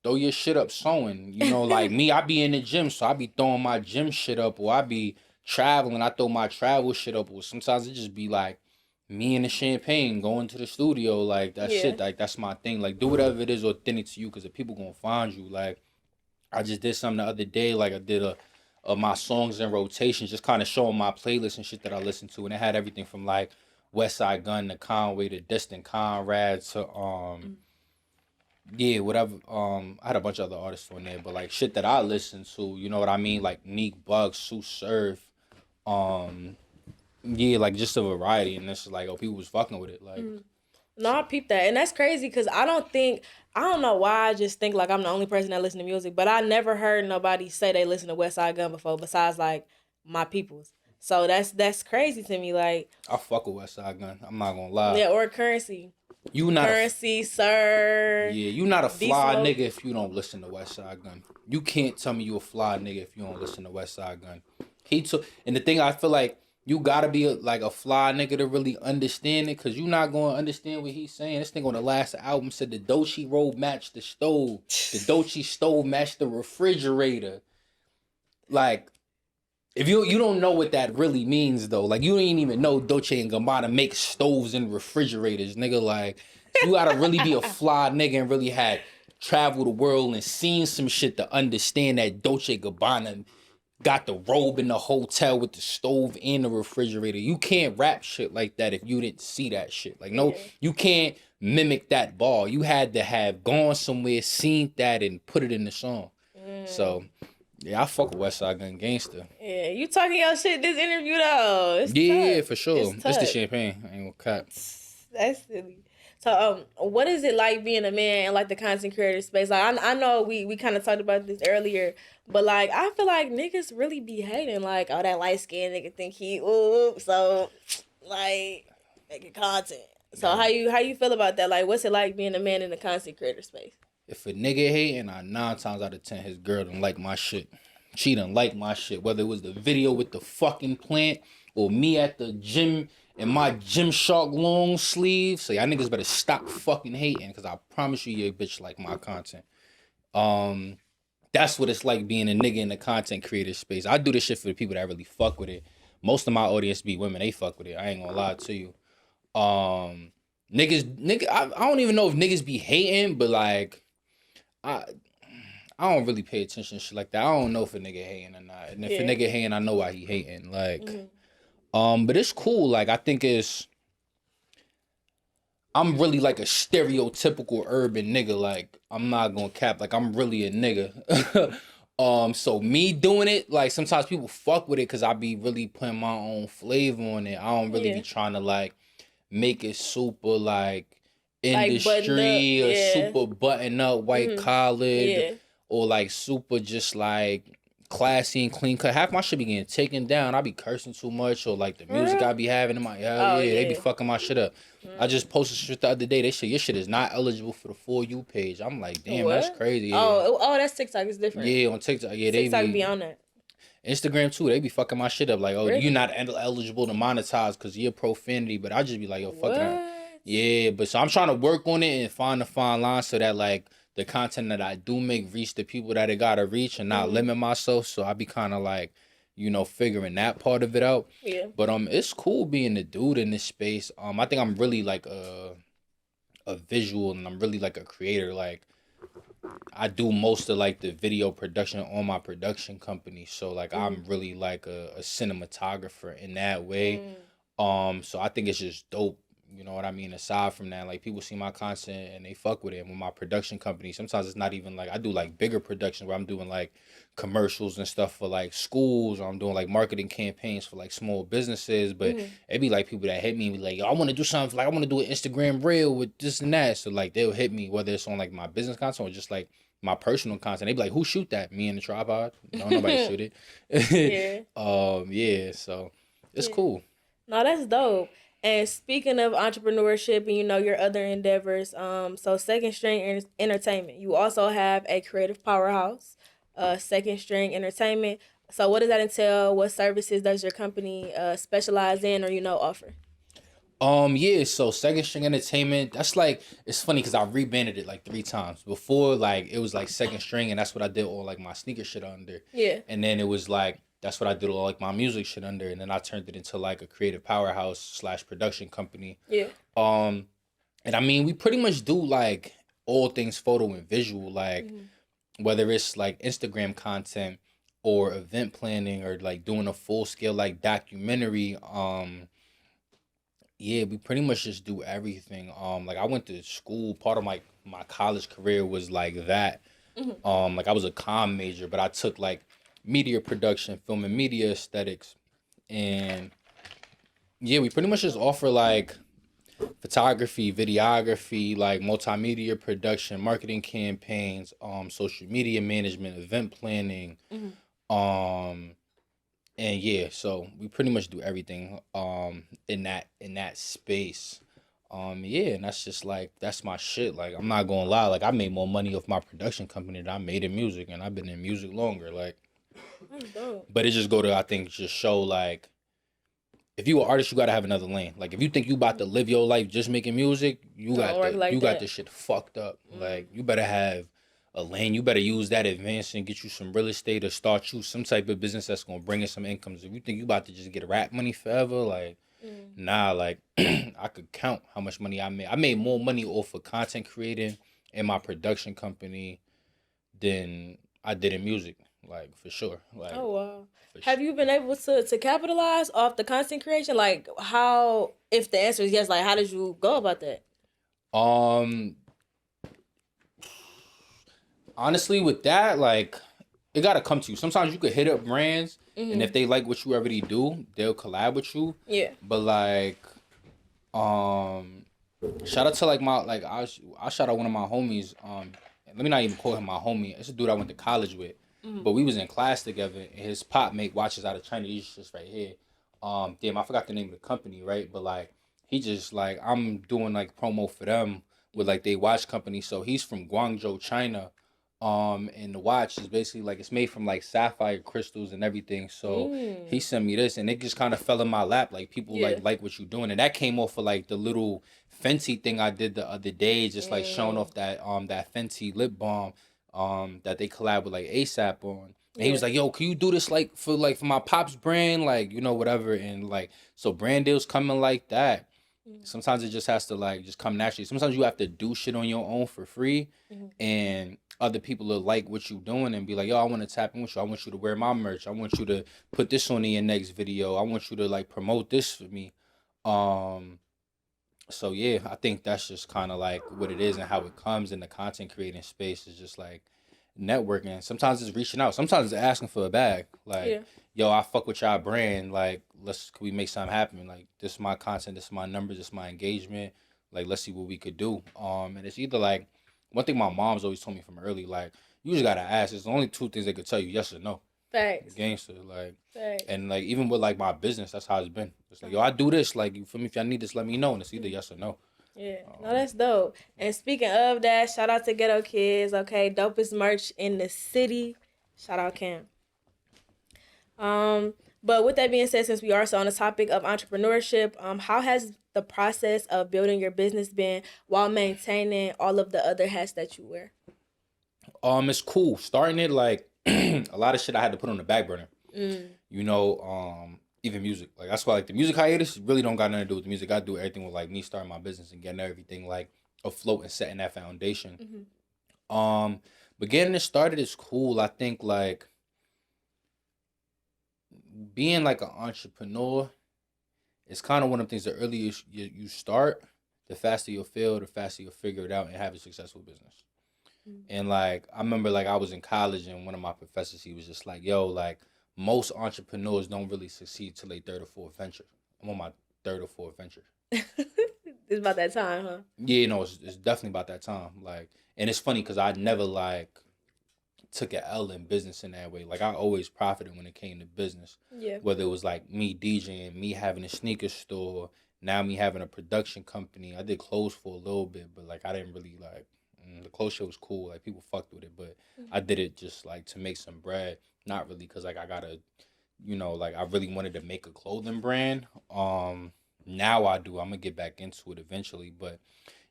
throw your shit up sewing. You know, like me, I be in the gym, so I be throwing my gym shit up, or I be traveling, I throw my travel shit up, or sometimes it just be like me and the champagne going to the studio. Like, that shit, like, that's my thing. Like, do whatever it is authentic to you, because the people gonna find you. Like, I just did something the other day, like I did my songs in rotation, just kind of showing my playlist and shit that I listen to, and it had everything from like West Side Gun to Conway to Distant Conrad to whatever. I had a bunch of other artists on there, but like shit that I listen to, you know what I mean? Like Neek Bugs, Sue Surf, like just a variety, and it's like people was fucking with it, like. No, I peeped that. And that's crazy because I don't know why I just think like I'm the only person that listen to music, but I never heard nobody say they listen to West Side Gun before besides like my peoples. So that's crazy to me. Like I fuck with West Side Gun. I'm not gonna lie. Yeah, or Currency. You not Currency, sir. Yeah, you not a fly nigga if you don't listen to West Side Gun. You can't tell me you a fly nigga if you don't listen to West Side Gun. And the thing I feel like you gotta be a fly nigga to really understand it, cause you not gonna understand what he's saying. This thing on the last album said the Dolce robe matched the stove. The Dolce stove matched the refrigerator. Like, if you don't know what that really means though, like you ain't even know Dolce and Gabbana make stoves and refrigerators, nigga. Like, you gotta really be a fly nigga and really had traveled the world and seen some shit to understand that Dolce Gabbana got the robe in the hotel with the stove and the refrigerator. You can't rap shit like that if you didn't see that shit. Like, no, you can't mimic that bar. You had to have gone somewhere, seen that, and put it in the song. So, yeah, I fuck with West Side Gun Gangsta. Yeah, you talking your shit this interview, though. It's tough. For sure. It's the champagne. I ain't gonna cut. That's silly. So, what is it like being a man in, like, the content creator space? Like, I know we kind of talked about this earlier, but, like, I feel like niggas really be hating, like, oh, that light-skinned nigga think he, so, like, making content. So, how you feel about that? Like, what's it like being a man in the content creator space? If a nigga hating, 9 times out of 10, his girl don't like my shit. She done like my shit, whether it was the video with the fucking plant or me at the gym in my Gymshark long sleeve. So y'all niggas better stop fucking hating, because I promise you your bitch like my content. That's what it's like being a nigga in the content creator space. I do this shit for the people that really fuck with it. Most of my audience be women, they fuck with it. I ain't gonna lie to you. I don't even know if niggas be hating, but like I don't really pay attention to shit like that. I don't know if a nigga hating or not. And if a nigga hating, I know why he hating. Like But it's cool. Like I think I'm really like a stereotypical urban nigga. Like I'm not gonna cap. Like I'm really a nigga. So me doing it, like sometimes people fuck with it because I be really putting my own flavor on it. I don't really be Yeah. trying to like make it super like Like buttoned up. industry or Yeah. super button up, white Mhm. collared, Yeah. or like super just like classy and clean cut. Half my shit be getting taken down. I be cursing too much, or like the For music I real? be having in my hell Oh yeah, they be yeah. fucking my shit up. I Mm. just posted shit the other day. They said your shit is not eligible for the For You page. I'm like, damn, that's What? crazy. Yeah, Oh, that's TikTok. It's different. yeah, on TikTok, yeah, they TikTok be be on that. Instagram too. They be fucking my shit up. Like, oh, you're Really? not eligible to monetize because you're profanity. But I just be like, yo, fuck it up. What? Yeah, but so I'm trying to work on it and find the fine line so that like the content that I do make reach the people that it gotta reach and not Mhm. limit myself. So I be kind of like, figuring that part of it out. Yeah. But it's cool being the dude in this space. I think I'm really like a visual and I'm really like a creator. Like I do most of like the video production on my production company. So like Mhm. I'm really like a cinematographer in that way. Mm. So I think it's just dope. You know what I mean? Aside from that, like people see my content and they fuck with it. And with my production company, sometimes it's not even like I do like bigger productions where I'm doing like commercials and stuff for like schools, or I'm doing like marketing campaigns for like small businesses. But Mhm. it be like people that hit me and be like, yo, I want to do something like I want to do an Instagram reel with this and that. So like they'll hit me whether it's on like my business content or just like my personal content. They be like, who shoot that? Me and the tripod. No, nobody shoot it. Yeah. Yeah. So it's Yeah. cool. No, that's dope. And speaking of entrepreneurship and your other endeavors, so Second String Entertainment, you also have a creative powerhouse, Second String Entertainment. So what does that entail? What services does your company specialize in or offer? Yeah, so Second String Entertainment, that's like it's funny because I rebranded it like 3 times. Before, like it was like Second String, and that's what I did all like my sneaker shit under. Yeah. And then it was like that's what I did all like my music shit under, and then I turned it into like a creative powerhouse slash production company. Yeah. Um, and I mean we pretty much do like all things photo and visual, like Mhm. whether it's like Instagram content or event planning or like doing a full scale like documentary. Yeah, we pretty much just do everything. Like I went to school. Part of my college career was like that. Mhm. Like I was a comm major, but I took like media production, film and media aesthetics, and yeah, we pretty much just offer like photography, videography, like multimedia production, marketing campaigns, social media management, event planning, Mhm. um, and yeah, so we pretty much do everything in that space. Yeah, and that's just like that's my shit. Like I'm not gonna lie, like I made more money off my production company than I made in music, and I've been in music longer. Like, That's dope. but it just go to I think just show like if you an artist, you gotta have another lane. Like if you think you about to live your life just making music, you Don't got work the like you got that. this shit fucked up. Mm. Like you better have a lane. You better use that advance and get you some real estate or start you some type of business that's gonna bring in some incomes. If you think you about to just get rap money forever, like Mm. nah, like I could count how much money I made. I made more money off of content creating in my production company than I did in music. Like for sure. Like Oh wow. for Have sure. you been able to capitalize off the content creation? Like how if the answer is yes, like how did you go about that? Um Honestly, with that, like, it gotta come to you. Sometimes you could hit up brands, and if Mhm. they like what you already do, they'll collab with you. Yeah. But like, um, shout out to like my like I shout out one of my homies. Let me not even call him my homie. It's a dude I went to college with, Mhm. but we was in class together, and his pop make watches out of China. He's just right here. Damn, I forgot the name of the company, right? But like, he just like I'm doing like promo for them with like they watch company. So he's from Guangzhou, China. And the watch is basically like it's made from like sapphire crystals and everything. So he Mm. sent me this, and it just kind of fell in my lap. Like people Yeah. like what you doing, and that came off of like the little Fenty thing I did the other day, just like showing Mm. off that Fenty lip balm that they collab with like ASAP on. And he was Yeah. like, "Yo, can you do this like for my pops brand, like whatever?" And like so brand deals coming like that. Sometimes it just has to like just come naturally. Sometimes you have to do shit on your own for free, and other people will like what you doing and be like, yo, I want to tap in with you. I want you to wear my merch. I want you to put this on in your next video. I want you to like promote this for me. Um, so yeah, I think that's just kind of like what it is and how it comes in the content creating space is just like networking. Sometimes it's reaching out. Sometimes it's asking for a bag. Like, yo, I fuck with y'all brand. Like, can we make something happen? Like, this is my content, this is my numbers, this is my engagement. Like, let's see what we could do. And it's either like one thing my mom's always told me from early, like, you just gotta ask. There's only two things they could tell you, yes or no. Facts. Gangster, like, Facts. And like even with like my business, that's how it's been. It's like, yo, I do this. Like, you feel me? If y'all need this, let me know. And it's either yes or no. Yeah, no, that's dope. And speaking of that, shout out to Ghetto Kids. Okay, dopest merch in the city. Shout out Cam. But with that being said, since we are so on the topic of entrepreneurship, how has the process of building your business been while maintaining all of the other hats that you wear? It's cool. Starting it like a lot of shit I had to put on the back burner. You know, even music. Like that's why like the music hiatus really don't got nothing to do with the music. I do everything with like me starting my business and getting everything like afloat and setting that foundation. But getting it started is cool. I think like being like an entrepreneur is kind of one of the things. The earlier you start, the faster you'll fail, the faster you'll figure it out and have a successful business. And like I remember like I was in college and one of my professors, he was just like, yo, like most entrepreneurs don't really succeed till they third or fourth venture. I'm on my third or fourth venture. It's about that time, huh? Yeah, you know, it's definitely about that time. Like, and it's funny because I never like took an L in business in that way. Like I always profited when it came to business. Yeah. Whether it was like me DJing, me having a sneaker store, now me having a production company. I did clothes for a little bit, but like I didn't really like the clothes show was cool. Like people fucked with it, but I did it just like to make some bread. Not really because like I gotta, you know, like I really wanted to make a clothing brand. Now I do. I'm gonna get back into it eventually, but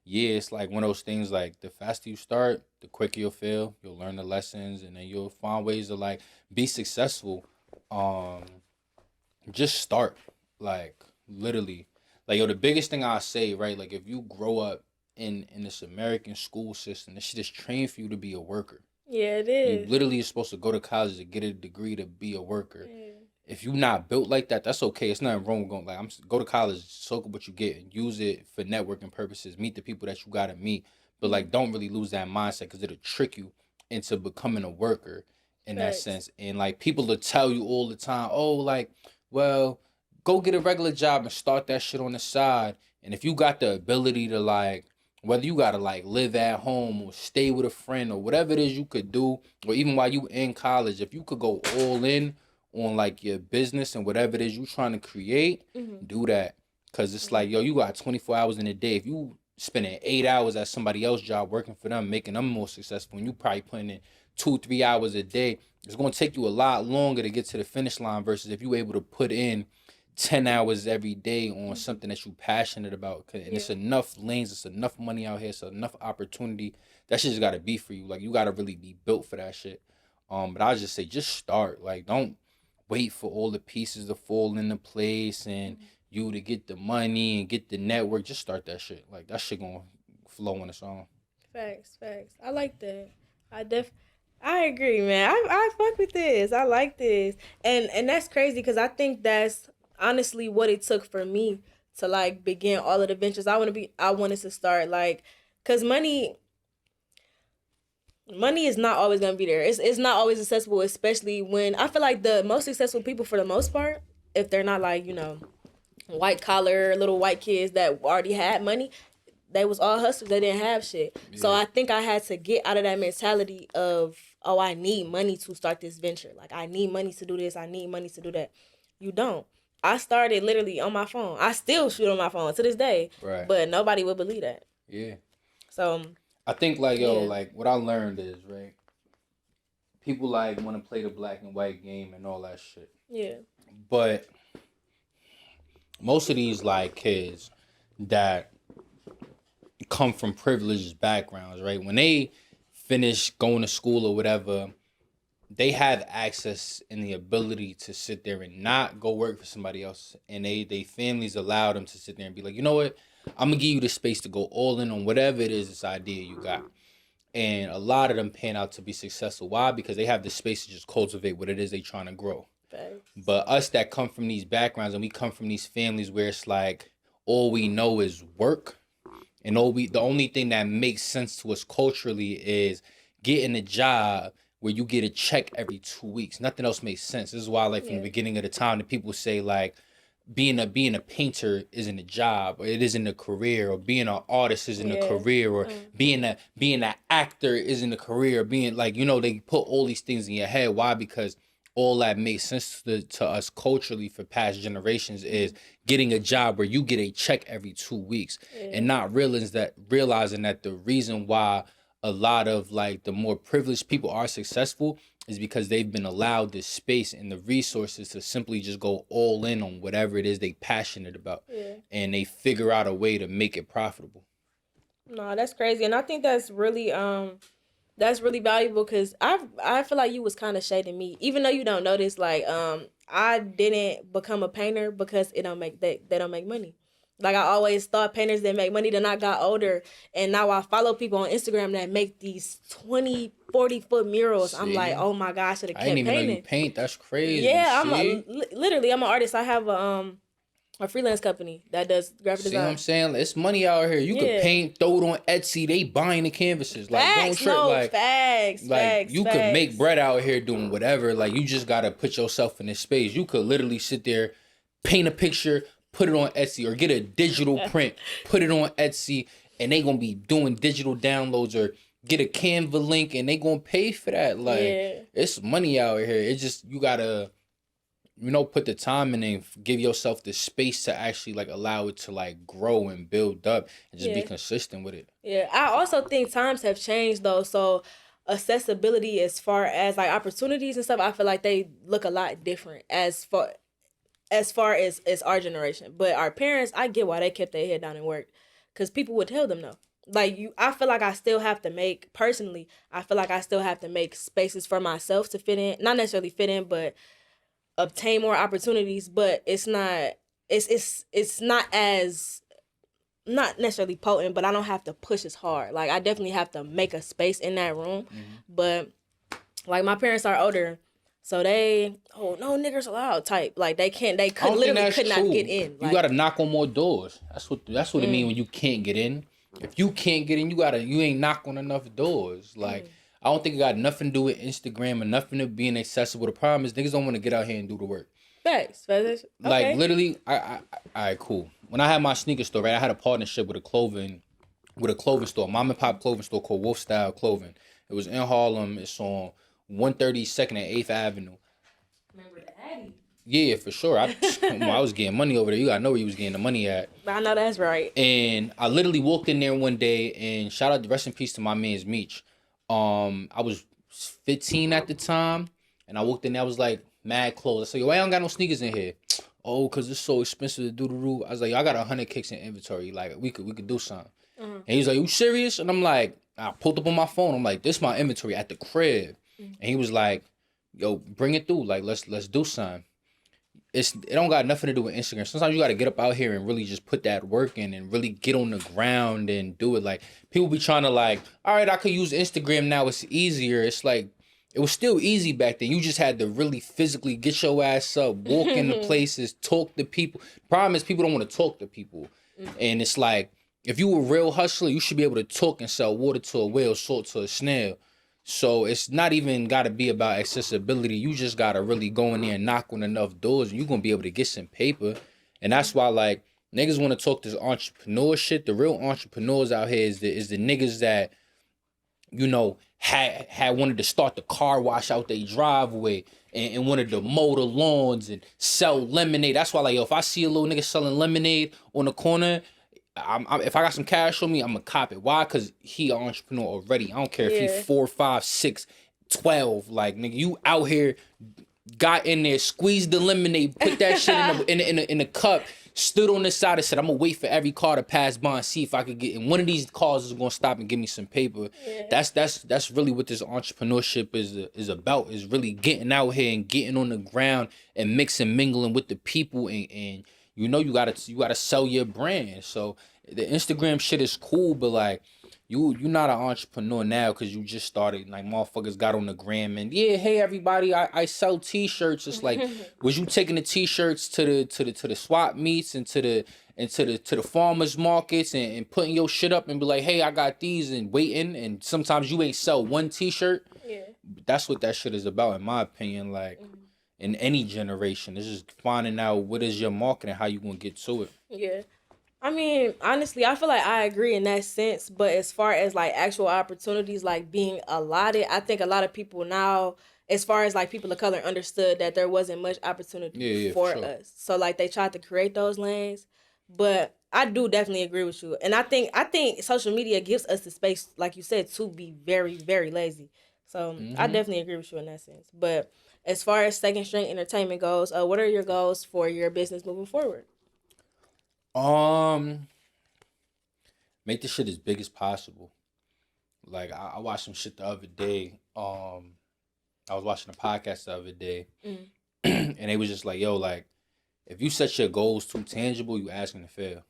yeah, it's like one of those things. Like the faster you start, the quicker you'll fail. You'll learn the lessons, and then you'll find ways to like be successful. Just start. Like literally, like yo, the biggest thing I say, right? Like if you grow up in this American school system, this shit is trained for you to be a worker. Yeah, it is. You literally are supposed to go to college to get a degree to be a worker. If you're not built like that, that's okay. It's nothing wrong with going. Like go to college, soak up what you get, and use it for networking purposes. Meet the people that you gotta meet, but like don't really lose that mindset because it'll trick you into becoming a worker in that sense. And like people will tell you all the time, oh, like, well, go get a regular job and start that shit on the side. And if you got the ability to like, whether you gotta like live at home or stay with a friend or whatever it is you could do, or even while you in college, if you could go all in on like your business and whatever it is you trying to create, do that. Cause it's like, yo, you got 24 hours in a day. If you spending 8 hours at somebody else's job working for them, making them more successful, and you probably putting in 2-3 hours a day, it's gonna take you a lot longer to get to the finish line versus if you able to put in 10 hours every day on something that you passionate about. And it's enough lanes, it's enough money out here, it's enough opportunity. That shit just gotta be for you. Like you gotta really be built for that shit. But I just say just start. Like don't wait for all the pieces to fall into place and you to get the money and get the network. Just start that shit. Like that shit gonna flow on its own. Facts. I like that. I agree, man. I fuck with this. I like this. And that's crazy because I think that's honestly what it took for me to like begin all of the ventures I wanted to start, like, because money is not always gonna be there. It's not always accessible, especially when I feel like the most successful people for the most part, if they're not like, you know, white collar little white kids that already had money, they was all hustlers. They didn't have shit. Yeah. So I think I had to get out of that mentality of, oh, I need money to start this venture. Like I need money to do this. I need money to do that. You don't. I started literally on my phone. I still shoot on my phone to this day. Right. But nobody would believe that. Yeah. So I think like, yo, like what I learned is, right, people like want to play the black and white game and all that shit. Yeah. But most of these like kids that come from privileged backgrounds, right, when they finish going to school or whatever, they have access and the ability to sit there and not go work for somebody else, and they families allow them to sit there and be like, you know what, I'm gonna give you the space to go all in on whatever it is this idea you got. And a lot of them pan out to be successful. Why? Because they have the space to just cultivate what it is they trying to grow. Thanks. But us that come from these backgrounds and we come from these families where it's like all we know is work, and the only thing that makes sense to us culturally is getting a job where you get a check every 2 weeks. Nothing else makes sense. This is why, like, from the beginning of the time, the people say like being a painter isn't a job, or it isn't a career, or being an artist isn't a career, or being an actor isn't a career, being like, you know, they put all these things in your head. Why? Because all that makes sense to us culturally for past generations is getting a job where you get a check every 2 weeks, and not realizing that the reason why a lot of like the more privileged people are successful is because they've been allowed the space and the resources to simply just go all in on whatever it is they passionate about, and they figure out a way to make it profitable. No, that's crazy, and I think that's really valuable, because I feel like you was kind of shading me, even though you don't notice. Like I didn't become a painter because they don't make money. Like, I always thought painters didn't make money. Then I got older, and now I follow people on Instagram that make these 20, 40-foot murals. See? I'm like, oh my gosh, I should have kept painting. I didn't even know you paint. That's crazy. Yeah, literally, I'm an artist. I have a freelance company that does graphic design. See what I'm saying? It's money out here. You could paint, throw it on Etsy. They buying the canvases. Like, facts, don't trip. Facts. You could make bread out here doing whatever. Like, you just gotta put yourself in this space. You could literally sit there, paint a picture, put it on Etsy, or get a digital print, put it on Etsy, and they gonna be doing digital downloads, or get a Canva link, and they gonna pay for that. Like, it's money out here. It's just, you gotta, you know, put the time in and give yourself the space to actually like allow it to like grow and build up, and just be consistent with it. Yeah, I also think times have changed though, so accessibility as far as like opportunities and stuff, I feel like they look a lot different as far as our generation. But our parents, I get why they kept their head down and worked, because people would tell them no. Like, I feel like I still have to make, personally, I feel like I still have to make spaces for myself to fit in, not necessarily fit in, but obtain more opportunities. But it's not not necessarily potent, but I don't have to push as hard. Like, I definitely have to make a space in that room. But like, my parents are older, so they, no niggers allowed type. Like, they could not get in. Like, you gotta knock on more doors. That's what it means when you can't get in. If you can't get in, you ain't knock on enough doors. Like, I don't think it got nothing to do with Instagram and nothing to being accessible. The problem is niggas don't want to get out here and do the work. Facts. Okay. Like, literally, all right, cool. When I had my sneaker store, right, I had a partnership with a clothing store, mom and pop clothing store called Wolf Style Clothing. It was in Harlem. It's on 132nd and 8th Avenue. Remember the Addy? Yeah, for sure. I was getting money over there. You gotta know where you was getting the money at. I know that's right. And I literally walked in there one day, and shout out, rest in peace to my man's Meech. I was 15 at the time, and I walked in there, I was like, mad clothes. I said, yo, I don't got no sneakers in here. Oh, cause it's so expensive to do the roof. I was like, yo, I got 100 kicks in inventory. Like, we could do something. And he's like, you serious? And I'm like, I pulled up on my phone. I'm like, this is my inventory at the crib. And he was like, yo, bring it through. Like, let's do something. It don't got nothing to do with Instagram. Sometimes you got to get up out here and really just put that work in and really get on the ground and do it. Like, people be trying to like, all right, I could use Instagram now. It's easier. It's like, it was still easy back then. You just had to really physically get your ass up, walk into places, talk to people. The problem is people don't want to talk to people. And it's like, if you a real hustler, you should be able to talk and sell water to a whale, salt to a snail. So it's not even got to be about accessibility. You just got to really go in there and knock on enough doors, and you're going to be able to get some paper. And that's why, like, niggas want to talk this entrepreneur shit. The real entrepreneurs out here is the niggas that, you know, had wanted to start the car wash out their driveway and wanted to mow the lawns and sell lemonade. That's why, like, yo, if I see a little nigga selling lemonade on the corner, if I got some cash on me, I'm gonna cop it. Why? Because he an entrepreneur already. I don't care if he 4, 5, 6, 12. Like, nigga, you out here got in there, squeezed the lemonade, put that shit in a cup, stood on the side and said, I'm gonna wait for every car to pass by and see if I could get in. One of these cars is gonna stop and give me some paper. Yeah. That's really what this entrepreneurship is about. Is really getting out here and getting on the ground and mixing, mingling with the people, and you know you gotta sell your brand. So the Instagram shit is cool, but like you not an entrepreneur now because you just started. Like motherfuckers got on the gram and yeah, hey everybody, I sell t-shirts. It's like, was you taking the t-shirts to the swap meets and to the farmers markets and putting your shit up and be like, hey, I got these and waiting, and sometimes you ain't sell one t-shirt. Yeah. That's what that shit is about, in my opinion. Like in any generation, it's just finding out what is your market and how you gonna get to it. Yeah. I mean, honestly, I feel like I agree in that sense. But as far as like actual opportunities like being allotted, I think a lot of people now, as far as like people of color, understood that there wasn't much opportunity for sure. us. So like they tried to create those lanes. But I do definitely agree with you. And I think social media gives us the space, like you said, to be very, very lazy. So I definitely agree with you in that sense. But as far as Second String Entertainment goes, what are your goals for your business moving forward? Make this shit as big as possible. Like I watched some shit the other day. I was watching a podcast the other day, and they was just like, yo, like if you set your goals too tangible, you asking to fail.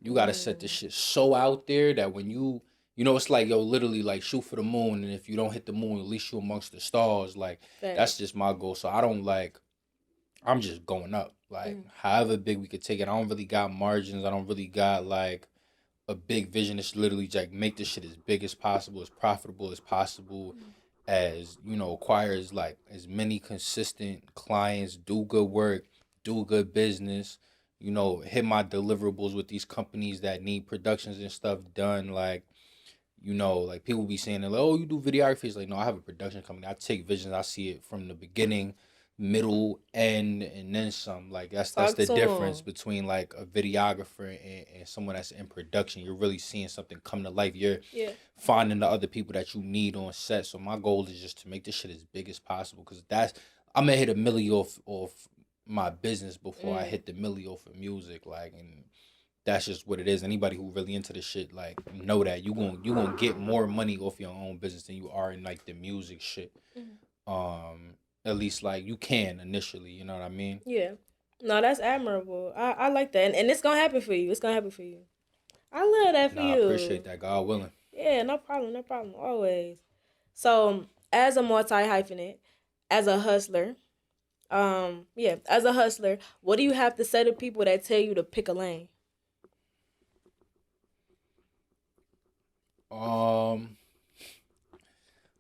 You gotta set this shit so out there that when you know, it's like, yo, literally like shoot for the moon, and if you don't hit the moon, at least you amongst the stars. Like that's just my goal. So I don't like. I'm just going up. Like however big we could take it. I don't really got margins. I don't really got like a big vision. It's literally just like make this shit as big as possible, as profitable as possible, as you know, acquires like as many consistent clients, do good work, do good business, you know, hit my deliverables with these companies that need productions and stuff done. Like, you know, like people be saying, like, oh, you do videography. It's like, no, I have a production company. I take visions, I see it from the beginning, middle, end, and then some. Like that's the difference between like a videographer and someone that's in production. You're really seeing something come to life. You're finding the other people that you need on set. So my goal is just to make this shit as big as possible, because I'm gonna hit a milli off my business before I hit the milli off of music. Like, and that's just what it is. Anybody who really into the shit, like, know that you gonna get more money off your own business than you are in like the music shit. At least like you can initially, you know what I mean? Yeah. No, that's admirable. I like that. And it's gonna happen for you. It's gonna happen for you. I love that for you. I appreciate that, God willing. Yeah, no problem, always. So as a multi-hyphenate, as a hustler, what do you have to say to people that tell you to pick a lane?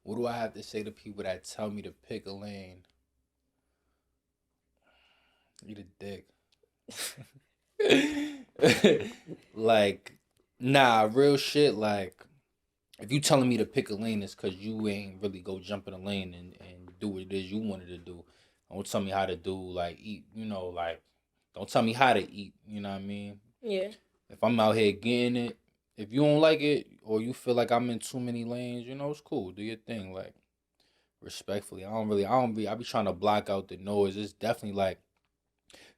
What do I have to say to people that tell me to pick a lane? Eat a dick. Like, nah, real shit. Like, if you telling me to pick a lane, it's because you ain't really go jump in a lane and do what it is you wanted to do. Don't tell me how to do, like, eat, you know, like, don't tell me how to eat, you know what I mean? Yeah. If I'm out here getting it, if you don't like it or you feel like I'm in too many lanes, you know, it's cool. Do your thing, like, respectfully. I be trying to block out the noise. It's definitely like,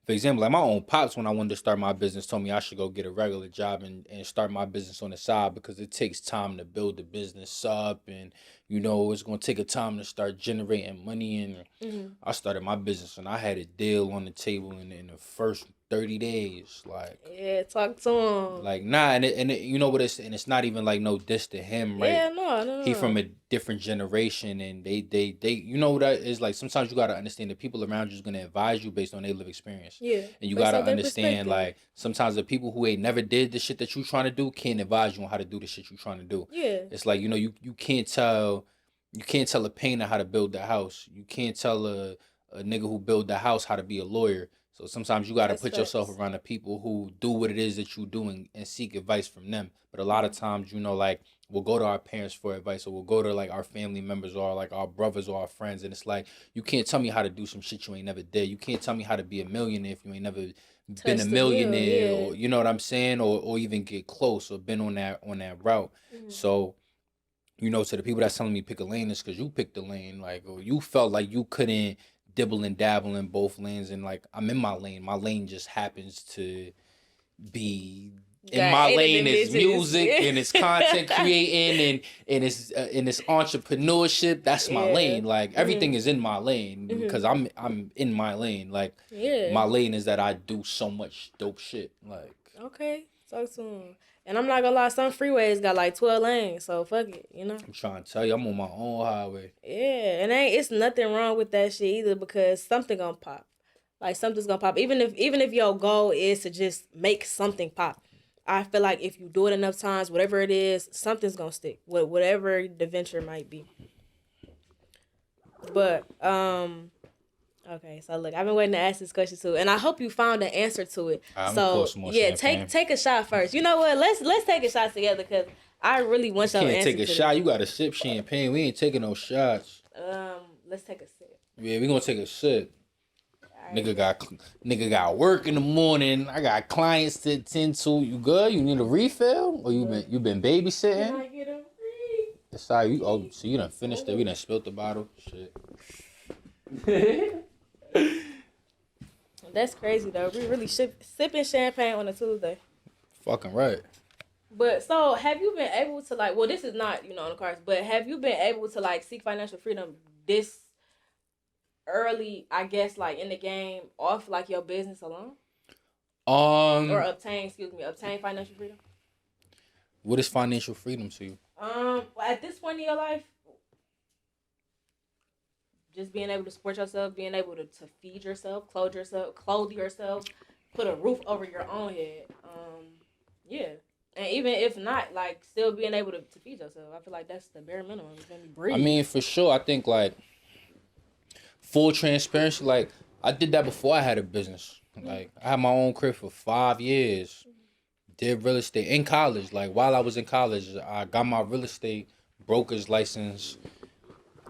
for example, like my own pops, when I wanted to start my business, told me I should go get a regular job and start my business on the side, because it takes time to build the business up, and you know it's gonna take a time to start generating money. And I started my business and I had a deal on the table in the first 30 days. Like, yeah, talk to him. Like, nah, and you know what, it's not even like no diss to him, right? Yeah, no. He from a different generation, and they you know what that is like. Sometimes you gotta understand the people around you is gonna advise you based on their live experience. Yeah, and you gotta understand like sometimes the people who ain't never did the shit that you trying to do can't advise you on how to do the shit you trying to do. Yeah, it's like, you know, you can't tell a painter how to build the house. You can't tell a nigga who build the house how to be a lawyer. So sometimes you got to put yourself around the people who do what it is that you do and seek advice from them. But a lot of times, you know, like we'll go to our parents for advice, or we'll go to like our family members or like our brothers or our friends. And it's like, you can't tell me how to do some shit you ain't never did. You can't tell me how to be a millionaire if you ain't never been a millionaire, or you know what I'm saying? Or even get close or been on that route. So, you know, to the people that's telling me pick a lane, is because you picked the lane, like, or you felt like you couldn't dibble and dabble in both lanes, and like I'm in my lane. My lane just happens to be in Got my 8 of lane them is bitches. music and it's content creating and it's entrepreneurship. That's my Yeah. lane. Like everything is in my lane because I'm in my lane. Like Yeah. my lane is that I do so much dope shit. Like Okay, talk to him. And I'm not gonna lie, some freeways got like 12 lanes, so fuck it, you know? I'm trying to tell you, I'm on my own highway. Yeah, and it's nothing wrong with that shit either because something gonna pop. Like something's gonna pop. Even if your goal is to just make something pop. I feel like if you do it enough times, whatever it is, something's gonna stick. Whatever the venture might be. But okay, so look, I've been waiting to ask this question too, and I hope you found the answer to it. I'm gonna So pour some more yeah, champagne. take a shot first. You know what? Let's take a shot together because I really want your Can't answer. take a to shot. this. You gotta sip champagne. We ain't taking no shots. Let's take a sip. Yeah, we gonna take a sip. Right. Nigga got work in the morning. I got clients to attend to. You good? You need a refill? Or you been babysitting? Can I get a free? That's how you. Oh, so you done finished it. We done spilled the bottle. Shit. That's crazy though. We really sipping champagne on a Tuesday. Fucking right. But so have you been able to like? Well, this is not on the cards, but have you been able to like seek financial freedom this early? I guess like in the game off like your business alone, or obtain financial freedom. What is financial freedom to you? At this point in your life, just being able to support yourself, being able to feed yourself, clothe yourself, put a roof over your own head. Yeah. And even if not, like, still being able to feed yourself. I feel like that's the bare minimum. You feel me? Breathe. I mean, for sure, I think, like, full transparency, like, I did that before I had a business. Like, I had my own crib for 5 years. Did real estate in college. Like, while I was in college, I got my real estate broker's license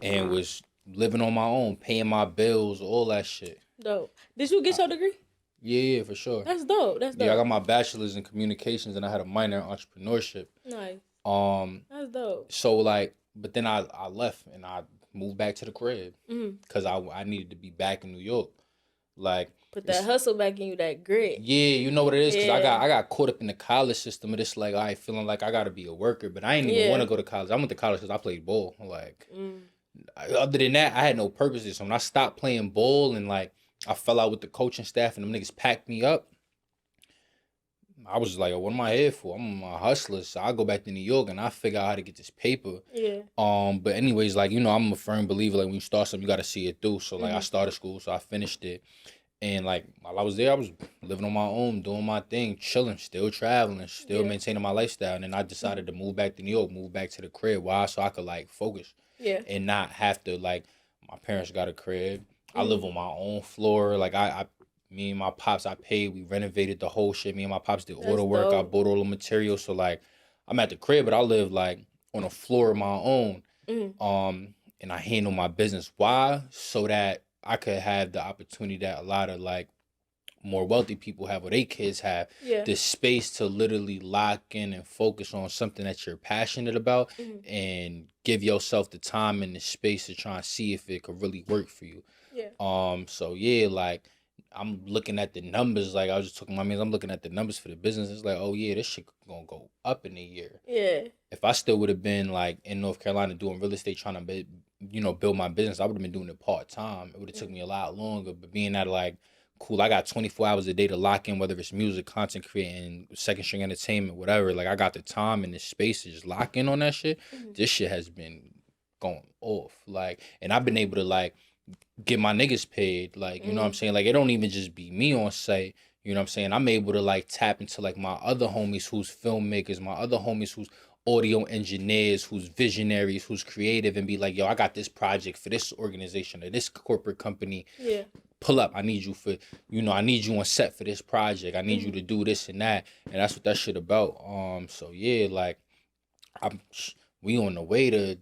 and was living on my own, paying my bills, all that shit. Dope. Did you get your degree? Yeah, for sure. That's dope. Yeah, I got my bachelor's in communications and I had a minor in entrepreneurship. Nice. That's dope. So like, but then I left and I moved back to the crib because I needed to be back in New York. Like, put that hustle back in you, that grit. Yeah, you know what it is, because I got caught up in the college system and it's like, I feeling like I gotta be a worker, but I ain't even want to go to college. I went to college because I played ball. Like, other than that, I had no purposes. So when I stopped playing ball and like I fell out with the coaching staff and them niggas packed me up, I was like, what am I here for? I'm a hustler, so I go back to New York and I figure out how to get this paper. Yeah. But anyways, like, you know, I'm a firm believer, like, when you start something, you gotta see it through. So like, I started school, so I finished it. And like, while I was there, I was living on my own, doing my thing, chilling, still traveling, still maintaining my lifestyle. And then I decided to move back to New York, move back to the crib. Why? So I could like focus. Yeah. And not have to, like, my parents got a crib. I live on my own floor. Like, me and my pops, I paid. We renovated the whole shit. Me and my pops did all the work. I bought all the materials. So, like, I'm at the crib, but I live, like, on a floor of my own. And I handle my business. Why? So that I could have the opportunity that a lot of, like, more wealthy people have, or they kids have, the space to literally lock in and focus on something that you're passionate about and give yourself the time and the space to try and see if it could really work for you. So yeah, like, I'm looking at the numbers. Like, I was just talking to my man, I'm looking at the numbers for the business. It's like, oh yeah, this shit gonna go up in a year. Yeah. If I still would have been like in North Carolina doing real estate, trying to build my business, I would have been doing it part-time. It would have took me a lot longer. But being that, like, cool, I got 24 hours a day to lock in, whether it's music, content creating, second string entertainment, whatever. Like, I got the time and the space to just lock in on that shit. This shit has been going off. Like, and I've been able to, like, get my niggas paid. Like, you know what I'm saying? Like, it don't even just be me on site. You know what I'm saying? I'm able to, like, tap into, like, my other homies who's filmmakers, my other homies who's audio engineers, who's visionaries, who's creative, and be like, yo, I got this project for this organization or this corporate company. Yeah. Pull up. I need you for, I need you on set for this project. I need you to do this and that. And that's what that shit about. So yeah, like, we on the way to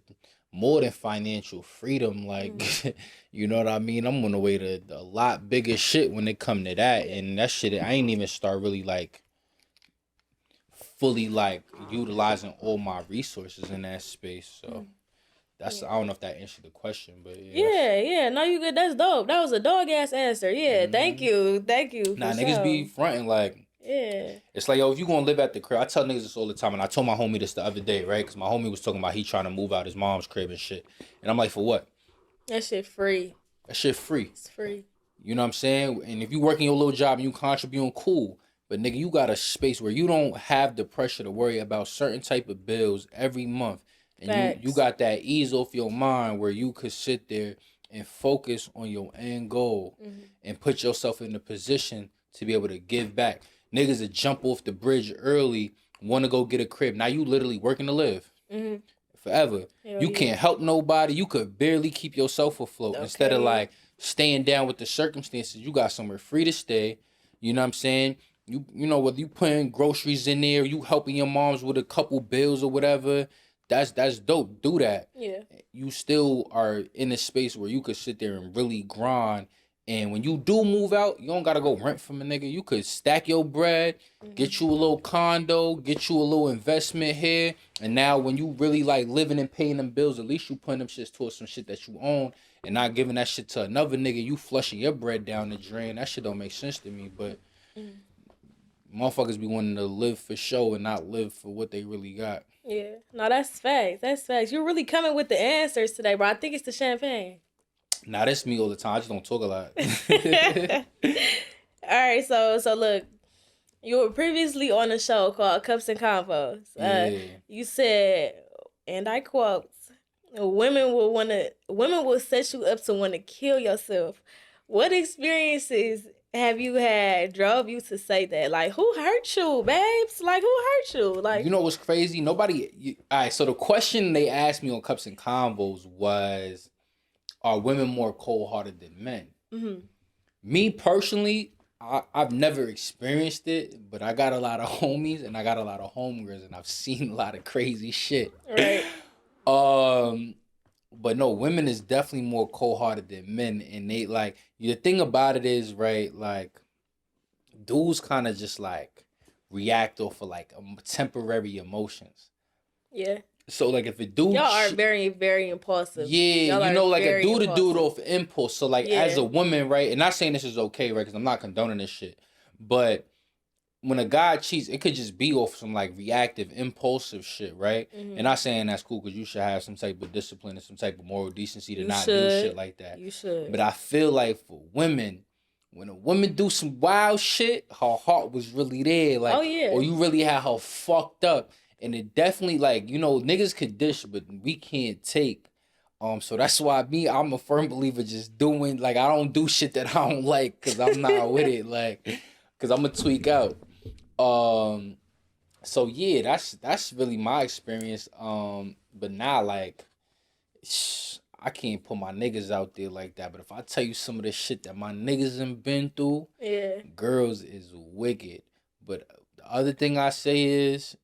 more than financial freedom. Like, you know what I mean? I'm on the way to a lot bigger shit when it come to that. And that shit, I ain't even start really, like, fully, like, utilizing all my resources in that space. So That's I don't know if that answered the question, but yeah. No, you good. That's dope. That was a dog ass answer. Yeah, thank you. Nah, niggas be fronting like. Yeah. It's like, yo, if you gonna live at the crib, I tell niggas this all the time, and I told my homie this the other day, right? Because my homie was talking about he trying to move out his mom's crib and shit, and I'm like, for what? That shit free. That shit free. It's free. You know what I'm saying? And if you working your little job and you contributing, cool. But nigga, you got a space where you don't have the pressure to worry about certain type of bills every month, and you got that ease off your mind where you could sit there and focus on your end goal and put yourself in a position to be able to give back. Niggas that jump off the bridge early, want to go get a crib. Now you literally working to live forever. You can't help nobody. You could barely keep yourself afloat. Okay. Instead of like staying down with the circumstances, you got somewhere free to stay. You know what I'm saying? You know, whether you putting groceries in there, you helping your moms with a couple bills or whatever, that's dope. Do that. Yeah. You still are in a space where you could sit there and really grind. And when you do move out, you don't gotta go rent from a nigga. You could stack your bread, get you a little condo, get you a little investment here. And now when you really like living and paying them bills, at least you putting them shit towards some shit that you own and not giving that shit to another nigga. You flushing your bread down the drain. That shit don't make sense to me. But motherfuckers be wanting to live for show and not live for what they really got. Yeah. No, that's facts. That's facts. You're really coming with the answers today, bro. I think it's the champagne. Nah, that's me all the time. I just don't talk a lot. All right, so look, you were previously on a show called Cups and Convos. You said, and I quote, women will set you up to want to kill yourself. What experiences have you had drove you to say that? Like, who hurt you, babes? Like, who hurt you? Like, you know what's crazy? Nobody. All right, so the question they asked me on Cups and Convos was, are women more cold-hearted than men? Me personally, I've never experienced it, but I got a lot of homies and I got a lot of homegirls and I've seen a lot of crazy shit. Right. But no, women is definitely more cold-hearted than men, and they like the thing about it is, right, like dudes kind of just like react off of like temporary emotions. Yeah. So like if a dude, y'all are very, very impulsive. Yeah, you know, like a dude to do it off impulse. So like as a woman, right, and not saying this is okay, right, because I'm not condoning this shit, but when a guy cheats, it could just be off some like reactive, impulsive shit, right? And not saying that's cool because you should have some type of discipline and some type of moral decency to not do shit like that. You should. But I feel like for women, when a woman do some wild shit, her heart was really there, like, or you really had her fucked up. And it definitely, like, you know, niggas could dish, but we can't take. So that's why I'm a firm believer just doing, like, I don't do shit that I don't like because I'm not with it, like, because I'm going to tweak out. So, yeah, that's really my experience. But now, like, I can't put my niggas out there like that. But if I tell you some of the shit that my niggas have been through, girls is wicked. But the other thing I say is,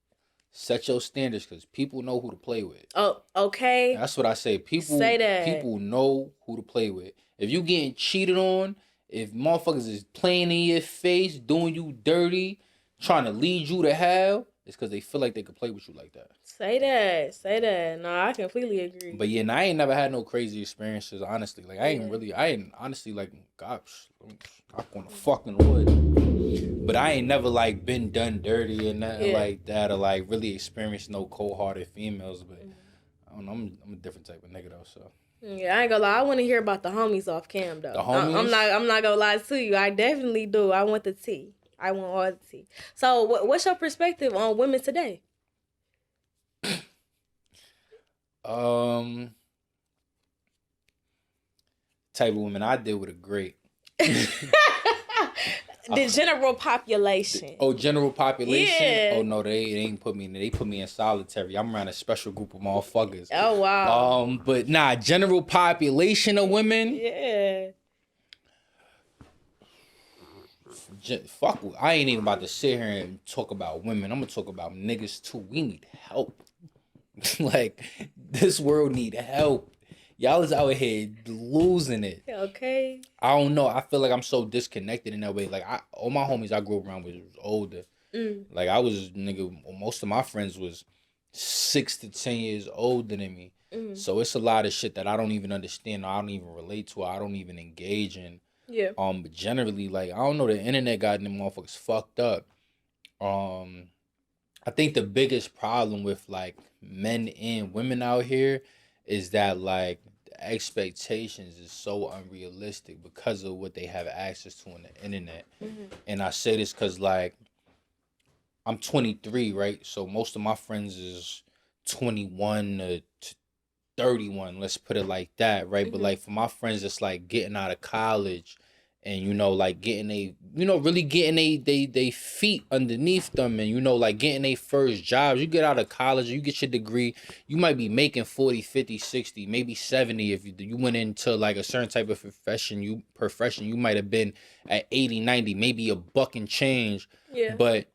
set your standards because people know who to play with. Oh, okay. That's what I say. People say that. People know who to play with. If you getting cheated on, if motherfuckers is playing in your face, doing you dirty, trying to lead you to hell, it's because they feel like they could play with you like that. Say that. No, I completely agree. But yeah, I ain't never had no crazy experiences, honestly. Like, I ain't honestly, like, gosh, I'm on the fucking wood. But I ain't never, like, been done dirty or nothing like that, or, like, really experienced no cold-hearted females. But, I don't know, I'm a different type of nigga, though, so. Yeah, I ain't gonna lie. I want to hear about the homies off cam, though. The homies? I'm not gonna lie to you. I definitely do. I want the tea. I want all the tea. So, what's your perspective on women today? Type of women I deal with are great. The general population. General population? Yeah. Oh, no, they ain't put me in. They put me in solitary. I'm around a special group of motherfuckers. Oh, wow. But nah, general population of women. Yeah. Fuck, I ain't even about to sit here and talk about women. I'm gonna talk about niggas too. We need help. Like, this world need help. Y'all is out here losing it. Okay. I don't know. I feel like I'm so disconnected in that way. Like, all my homies I grew up around was older. Like, I was, nigga, most of my friends was 6 to 10 years older than me. So it's a lot of shit that I don't even understand, or I don't even relate to, or I don't even engage in. Yeah. But generally, like, I don't know, the internet got them motherfuckers fucked up. I think the biggest problem with like men and women out here is that like the expectations is so unrealistic because of what they have access to on the internet. And I say this because like I'm 23, right? So most of my friends is 21 to 31, let's put it like that, right? But like for my friends, it's like getting out of college and like getting really getting they feet underneath them, and like getting their first jobs. You get out of college, you get your degree, you might be making 40, 50, 60, maybe 70 if you went into like a certain type of profession. You might have been at 80, 90, maybe a buck and change. Yeah. But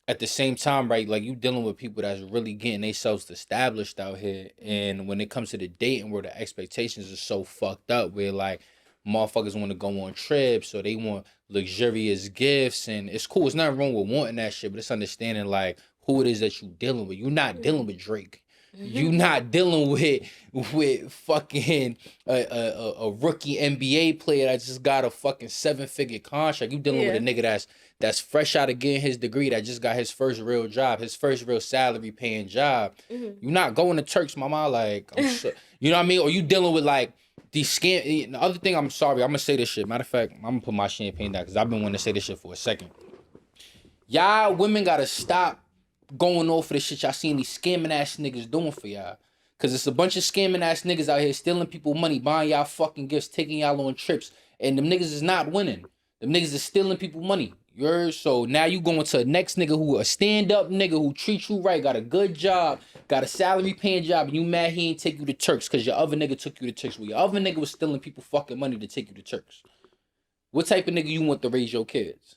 at the same time, right, like you dealing with people that's really getting themselves established out here. And when it comes to the dating, where the expectations are so fucked up, where like motherfuckers want to go on trips or they want luxurious gifts, and it's cool. It's nothing wrong with wanting that shit, but it's understanding like who it is that you dealing with. You're not dealing with Drake. You not dealing with fucking a rookie NBA player that just got a fucking 7-figure contract. You dealing with a nigga that's fresh out of getting his degree, that just got his first real job, his first real salary paying job. You not going to Turks, mama. Like, I'm sure, you know what I mean? Or you dealing with like these scam. The other thing, I'm sorry, I'm gonna say this shit. Matter of fact, I'm gonna put my champagne down because I've been wanting to say this shit for a second. Y'all women gotta stop going off for the shit y'all seen these scamming ass niggas doing for y'all. Cause it's a bunch of scamming ass niggas out here stealing people money, buying y'all fucking gifts, taking y'all on trips. And them niggas is not winning. Them niggas is stealing people money. You heard? So now you going to the next nigga who a stand-up nigga who treats you right, got a good job, got a salary paying job, and you mad he ain't take you to Turks cause your other nigga took you to Turks. Well, your other nigga was stealing people fucking money to take you to Turks. What type of nigga you want to raise your kids?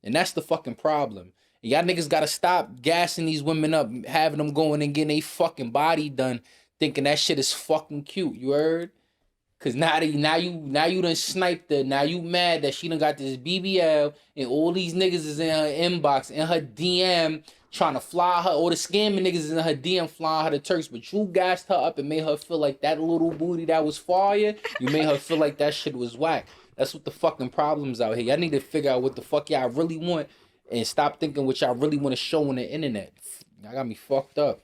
And that's the fucking problem. Y'all niggas gotta stop gassing these women up, having them going and getting a fucking body done, thinking that shit is fucking cute. You heard? Cause now you done sniped her. Now you mad that she done got this BBL and all these niggas is in her inbox, in her DM, trying to fly her. Or the scamming niggas is in her DM flying her to Turks. But you gassed her up and made her feel like that little booty that was fire. You made her feel like that shit was whack. That's what the fucking problems out here. Y'all need to figure out what the fuck y'all really want. And stop thinking what y'all really want to show on the internet. Y'all got me fucked up.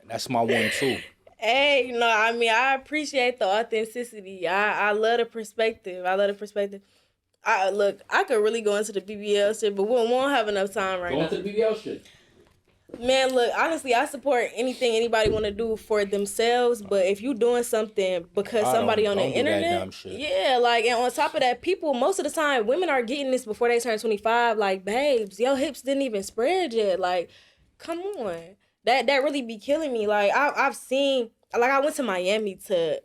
And that's my one too. Hey, I mean, I appreciate the authenticity. I love the perspective. I could really go into the BBL shit, but we won't have enough time right now. Go into the BBL shit. Man, look, honestly, I support anything anybody want to do for themselves, but if you doing something because somebody on the internet, yeah, like, and on top of that, people, most of the time, women are getting this before they turn 25, like, babes, your hips didn't even spread yet, like, come on. That really be killing me. Like, I've seen, like, I went to Miami to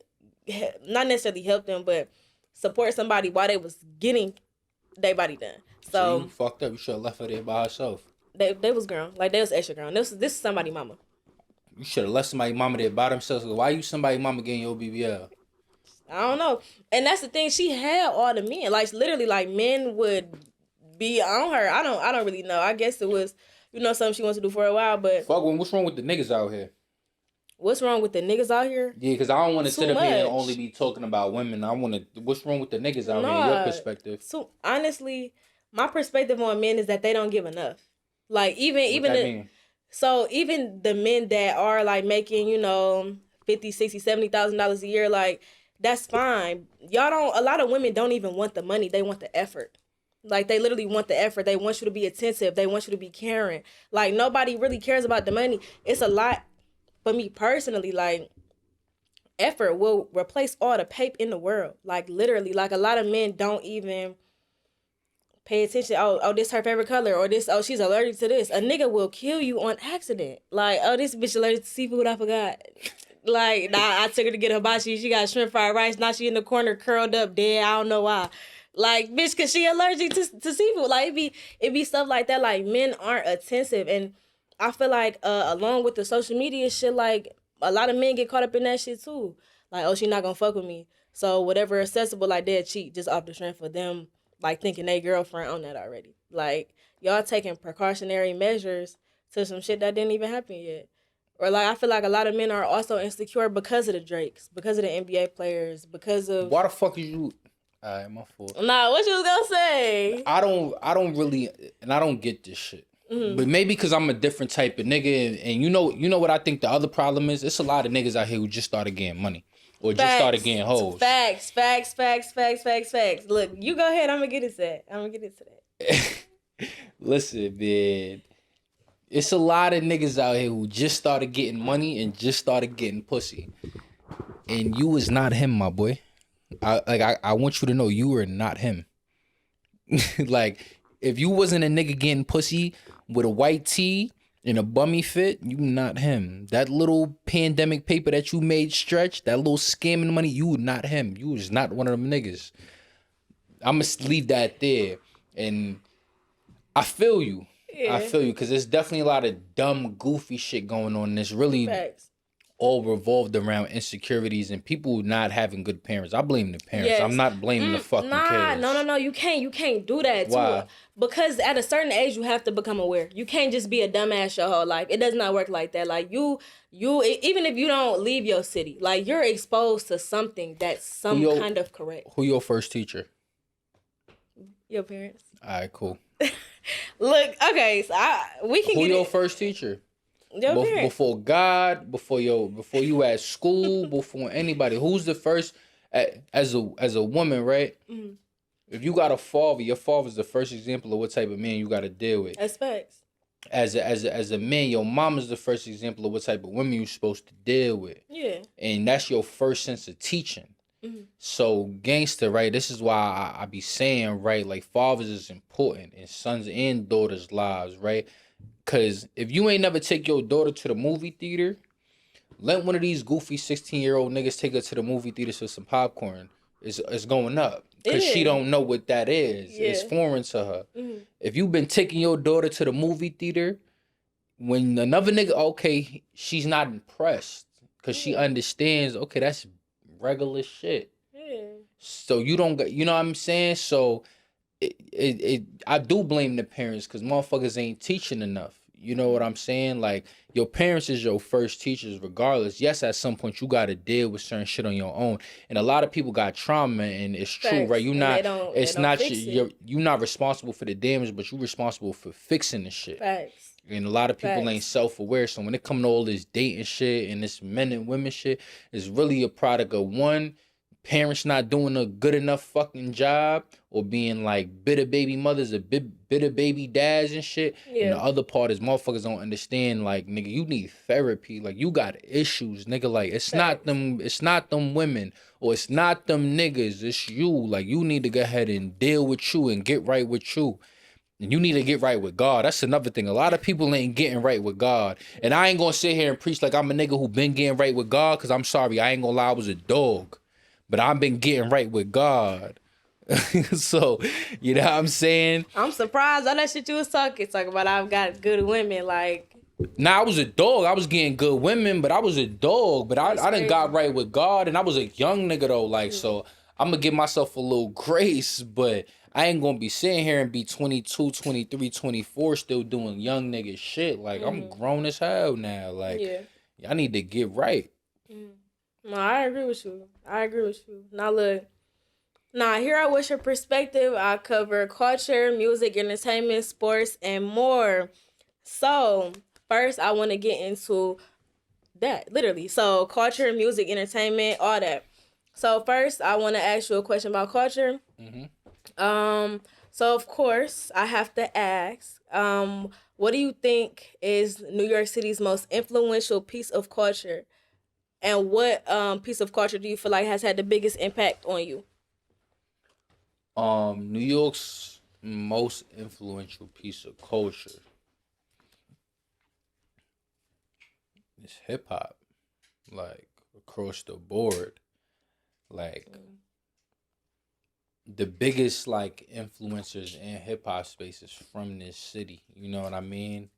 not necessarily help them, but support somebody while they was getting their body done. So you fucked up. You should have left her there by herself. They was grown. Like, they was extra grown. This is somebody mama. You should have left somebody mama there by themselves. Why you somebody mama getting your BBL? I don't know. And that's the thing. She had all the men. Like, literally, like, men would be on her. I don't really know. I guess it was, something she wants to do for a while, but... Fuck, what's wrong with the niggas out here? What's wrong with the niggas out here? Yeah, because I don't want to sit up here and only be talking about women. What's wrong with the niggas out here, your perspective? So, honestly, my perspective on men is that they don't give enough. Like, even the men that are, like, making, $50,000, $60,000, $70,000 a year, like, that's fine. A lot of women don't even want the money. They want the effort. Like, they literally want the effort. They want you to be attentive. They want you to be caring. Like, nobody really cares about the money. It's a lot, for me personally, like, effort will replace all the paper in the world. Like, literally, like, a lot of men don't even pay attention. Oh, this her favorite color, or this, oh, she's allergic to this. A nigga will kill you on accident. Like, oh, this bitch allergic to seafood, I forgot. Like, nah, I took her to get hibachi. She got shrimp fried rice. Now she in the corner curled up dead. I don't know why. Like, bitch, cause she allergic to seafood. Like, it be stuff like that. Like, men aren't attentive, and I feel like along with the social media shit, like, a lot of men get caught up in that shit too. Like, oh, she not gonna fuck with me, so whatever accessible, like, they'll cheat just off the strength for them, like, thinking they girlfriend on that already. Like, y'all taking precautionary measures to some shit that didn't even happen yet. Or like I feel like a lot of men are also insecure because of the Drakes, because of the NBA players, because of Why the fuck is you? Alright, my fault. Nah, what you was gonna say? I don't really, and I don't get this shit. But maybe because I'm a different type of nigga, and you know what I think the other problem is? It's a lot of niggas out here who just started getting money or just started getting hoes. Facts. Look, you go ahead. I'm gonna get into that. Listen, man. It's a lot of niggas out here who just started getting money and just started getting pussy. And you is not him, my boy. I want you to know you are not him. Like, if you wasn't a nigga getting pussy with a white tee and a bummy fit, you not him. That little pandemic paper that you made stretch, that little scamming money, you not him. You is not one of them niggas. I'ma leave that there. And I feel you. Yeah. I feel you, because there's definitely a lot of dumb, goofy shit going on. That's really all revolved around insecurities and people not having good parents. I blame the parents. Yes. I'm not blaming the fucking kids. No. You can't do that. Why? Because at a certain age, you have to become aware. You can't just be a dumbass your whole life. It does not work like that. Like you even if you don't leave your city, like you're exposed to something that's kind of correct. Who your first teacher? Your parents. All right, cool. Look, okay, so we can. Who your first teacher? Your parents. Before God, before you at school, before anybody. Who's the first? As a woman, right? Mm-hmm. If you got a father, your father's the first example of what type of man you got to deal with. That's facts. As a man, your mom is the first example of what type of women you're supposed to deal with. Yeah. And that's your first sense of teaching. Mm-hmm. So gangster, right? This is why I be saying, right, like fathers is important in sons and daughters' lives, right? Because if you ain't never take your daughter to the movie theater, let one of these goofy 16-year-old niggas take her to the movie theater for some popcorn. It's going up. Because she don't know what that is. Yeah. It's foreign to her. Mm-hmm. If you been taking your daughter to the movie theater, when another nigga, okay, she's not impressed. Because she understands, okay, that's regular shit. Yeah. So you don't get, you know what I'm saying? So I do blame the parents because motherfuckers ain't teaching enough. You know what I'm saying? Like, your parents is your first teachers regardless. Yes, at some point you got to deal with certain shit on your own. And a lot of people got trauma, and it's true, right? You're not responsible for the damage, but you're responsible for fixing the shit. Facts. And a lot of people ain't self-aware. So when it come to all this dating shit and this men and women shit, it's really a product of one, parents not doing a good enough fucking job, or being like bitter baby mothers or bitter baby dads and shit. Yeah. And the other part is motherfuckers don't understand, like, nigga, you need therapy. Like, you got issues, nigga. Like, it's not them women, or it's not them niggas. It's you. Like, you need to go ahead and deal with you and get right with you. And you need to get right with God. That's another thing. A lot of people ain't getting right with God. And I ain't gonna sit here and preach like I'm a nigga who been getting right with God, because I'm sorry, I ain't gonna lie, I was a dog. But I've been getting right with God. So, you know what I'm saying? I'm surprised all that shit you was talking about. I've got good women, like. Nah, I was a dog. I was getting good women, but I was a dog. But I done got right with God, and I was a young nigga though. Like, so I'm gonna give myself a little grace, but I ain't gonna be sitting here and be 22, 23, 24 still doing young nigga shit. Like, I'm grown as hell now. Like, I need to get right. No, I agree with you. Now look. Now, here I wish your perspective. I cover culture, music, entertainment, sports, and more. So, first, I want to get into that, literally. So, culture, music, entertainment, all that. So, first, I want to ask you a question about culture. Mm-hmm. So, of course, I have to ask, what do you think is New York City's most influential piece of culture? And what piece of culture do you feel like has had the biggest impact on you? New York's most influential piece of culture is hip hop, like across the board. Like the biggest like influencers in hip hop space is from this city. You know what I mean?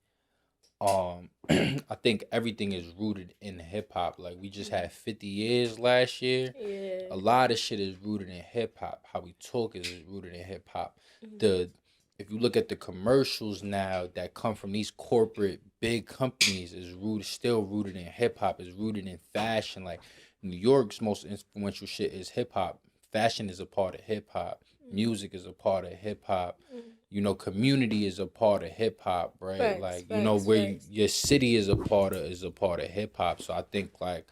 I think everything is rooted in hip hop. Like, we just had 50 years last year. Yeah. A lot of shit is rooted in hip hop. How we talk is rooted in hip hop. Mm-hmm. if you look at the commercials now that come from these corporate big companies, is still rooted in hip hop, is rooted in fashion. Like New York's most influential shit is hip hop. Fashion is a part of hip hop. Music is a part of hip hop. You know, community is a part of hip hop, right? Facts, Like, you know, facts, where facts. your city is a part of hip hop. So I think like,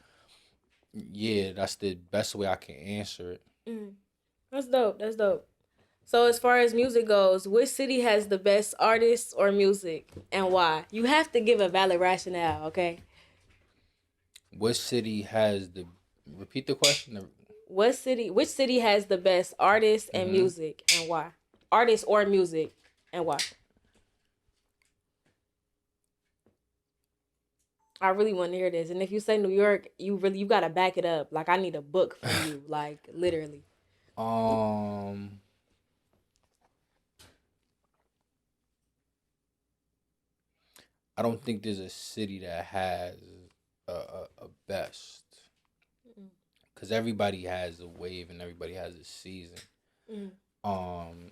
yeah, that's the best way I can answer it. That's dope. That's dope. So as far as music goes, which city has the best artists or music and why? You have to give a valid rationale, okay? What city has the repeat the question? Which city has the best artists and Mm-hmm. music and why? Artists or music and why? I really want to hear this. And if you say New York, you gotta back it up. Like I need a book from you, like literally. Um, I don't think there's a city that has a best, because everybody has a wave and everybody has a season. Um,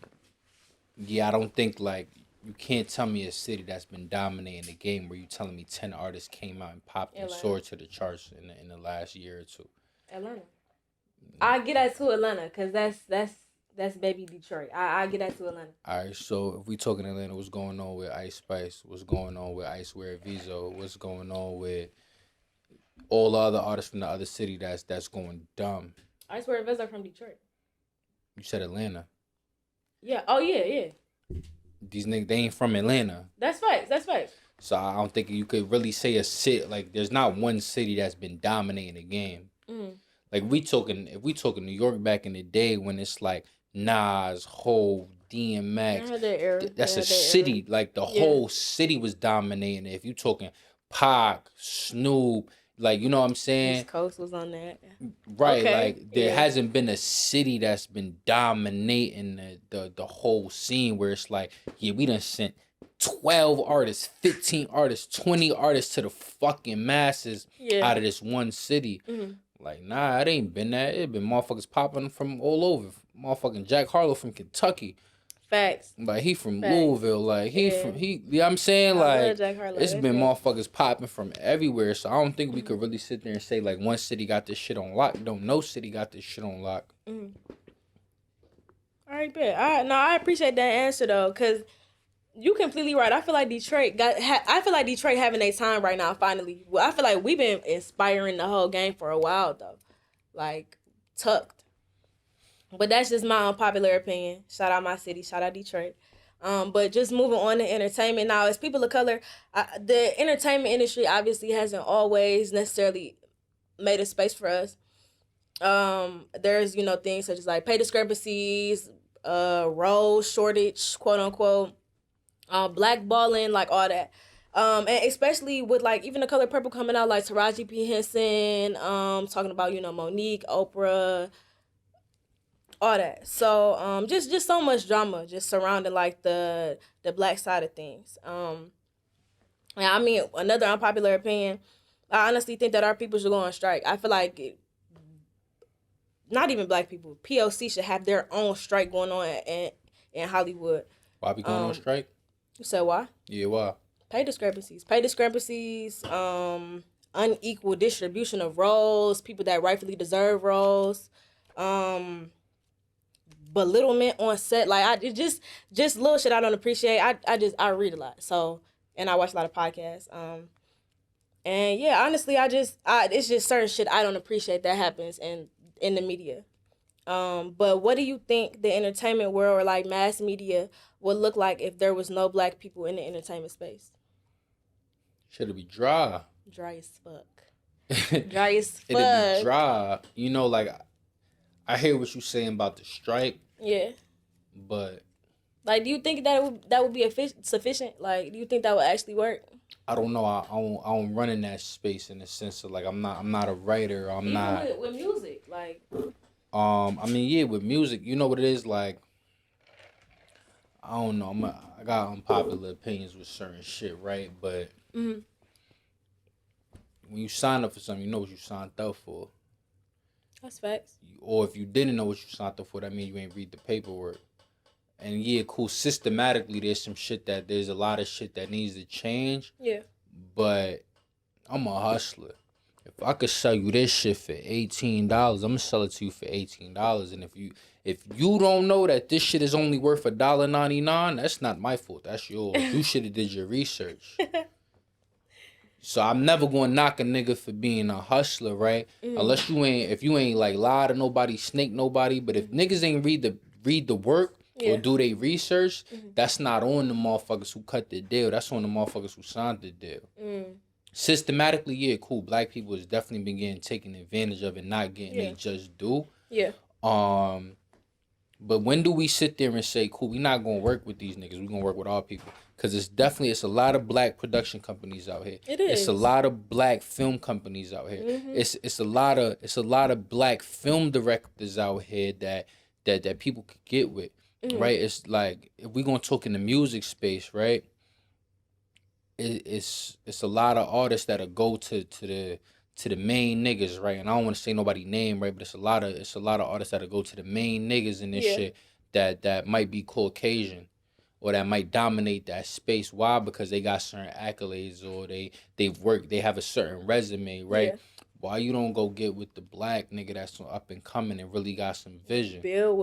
yeah, I don't think like you can't tell me a city that's been dominating the game where you telling me 10 artists came out and popped and Atlanta. soared to the charts in the last year or two. Atlanta. I get that to Atlanta because that's baby Detroit. I get that to Atlanta. All right, so if we talking Atlanta, what's going on with Ice Spice? What's going on with Ice Wear Viso? What's going on with all the other artists from the other city that's going dumb? I swear Vez are from Detroit. You said Atlanta. Yeah. Oh yeah, yeah. These niggas, they ain't from Atlanta. That's facts. That's facts. So I don't think you could really say a city, like there's not one city that's been dominating the game. Like if we talking New York back in the day when it's like Nas, Hov, DMX, that's a city. Like the whole city was dominating. If you talking Pac, Snoop, like you know what I'm saying? East Coast was on that. Right, okay. Like there hasn't been a city that's been dominating the whole scene where it's like, yeah, we done sent 12 artists, 15 artists, 20 artists to the fucking masses out of this one city. Like, nah, it ain't been that. It been motherfuckers popping from all over. Motherfucking JayKartel from Kentucky. Facts. Like, he from Louisville. Like, you know what I'm saying? Like, it's been motherfuckers popping from everywhere. So I don't think we could really sit there and say, like, one city got this shit on lock. No city got this shit on lock. All right, bet. I appreciate that answer, though, because you completely right. I feel like Detroit having a time right now. Finally, well, I feel like we've been inspiring the whole game for a while though, like tucked. But that's just my unpopular opinion. Shout out my city. Shout out Detroit. But just moving on to entertainment now, as people of color, the entertainment industry obviously hasn't always necessarily made a space for us. There's things such as like pay discrepancies, role shortage, quote unquote. Blackballing, like all that. And especially with like even the color purple coming out, like Taraji P. Henson, talking about, Monique, Oprah, all that. So just so much drama just surrounding like the black side of things. And I mean, another unpopular opinion, I honestly think that our people should go on strike. I feel like not even black people, POC should have their own strike going on in Hollywood. Why we going on strike? You said why? Yeah, why? Pay discrepancies, unequal distribution of roles, people that rightfully deserve roles, belittlement on set. Like just little shit I don't appreciate. I read a lot, so, and I watch a lot of podcasts. And yeah, honestly, it's just certain shit I don't appreciate that happens in the media. But what do you think the entertainment world or like mass media would look like if there was no black people in the entertainment space? Should be dry. Dry as fuck. Dry as fuck. It'd be dry. Like I hear what you're saying about the strike. Yeah. But like, do you think that would be sufficient? Like, do you think that would actually work? I don't know. I don't run in that space in the sense of like I'm not a writer. Even with music, like. I mean, yeah, with music, you know what it is, like, I don't know, I got unpopular opinions with certain shit, right? But when you sign up for something, you know what you signed up for. That's facts. Or if you didn't know what you signed up for, that means you ain't read the paperwork. yeah, cool. Systematically, there's a lot of shit that needs to change. Yeah. But I'm a hustler. If I could sell you this shit for $18, I'm gonna sell it to you for $18. And if you don't know that this shit is only worth $1.99, that's not my fault. That's yours. You should have did your research. So I'm never gonna knock a nigga for being a hustler, right? Unless if you ain't like lie to nobody, snake nobody. But if niggas ain't read the work or do they research, that's not on the motherfuckers who cut the deal. That's on the motherfuckers who signed the deal. Systematically, yeah, cool. Black people has definitely been getting taken advantage of and not getting they just do. Yeah. But when do we sit there and say, cool, we not gonna work with these niggas, we gonna work with our people? Because it's a lot of black production companies out here. It is. It's a lot of black film companies out here. It's a lot of black film directors out here that people could get with. Right? It's like if we gonna talk in the music space, right? It's a lot of artists that'll go to the main niggas, right? And I don't want to say nobody name, right? But it's a lot of artists that'll go to the main niggas in this shit that might be Caucasian or that might dominate that space. Why? Because they got certain accolades or they've worked, they have a certain resume, right? Yeah. Why you don't go get with the black nigga that's up and coming and really got some vision? Build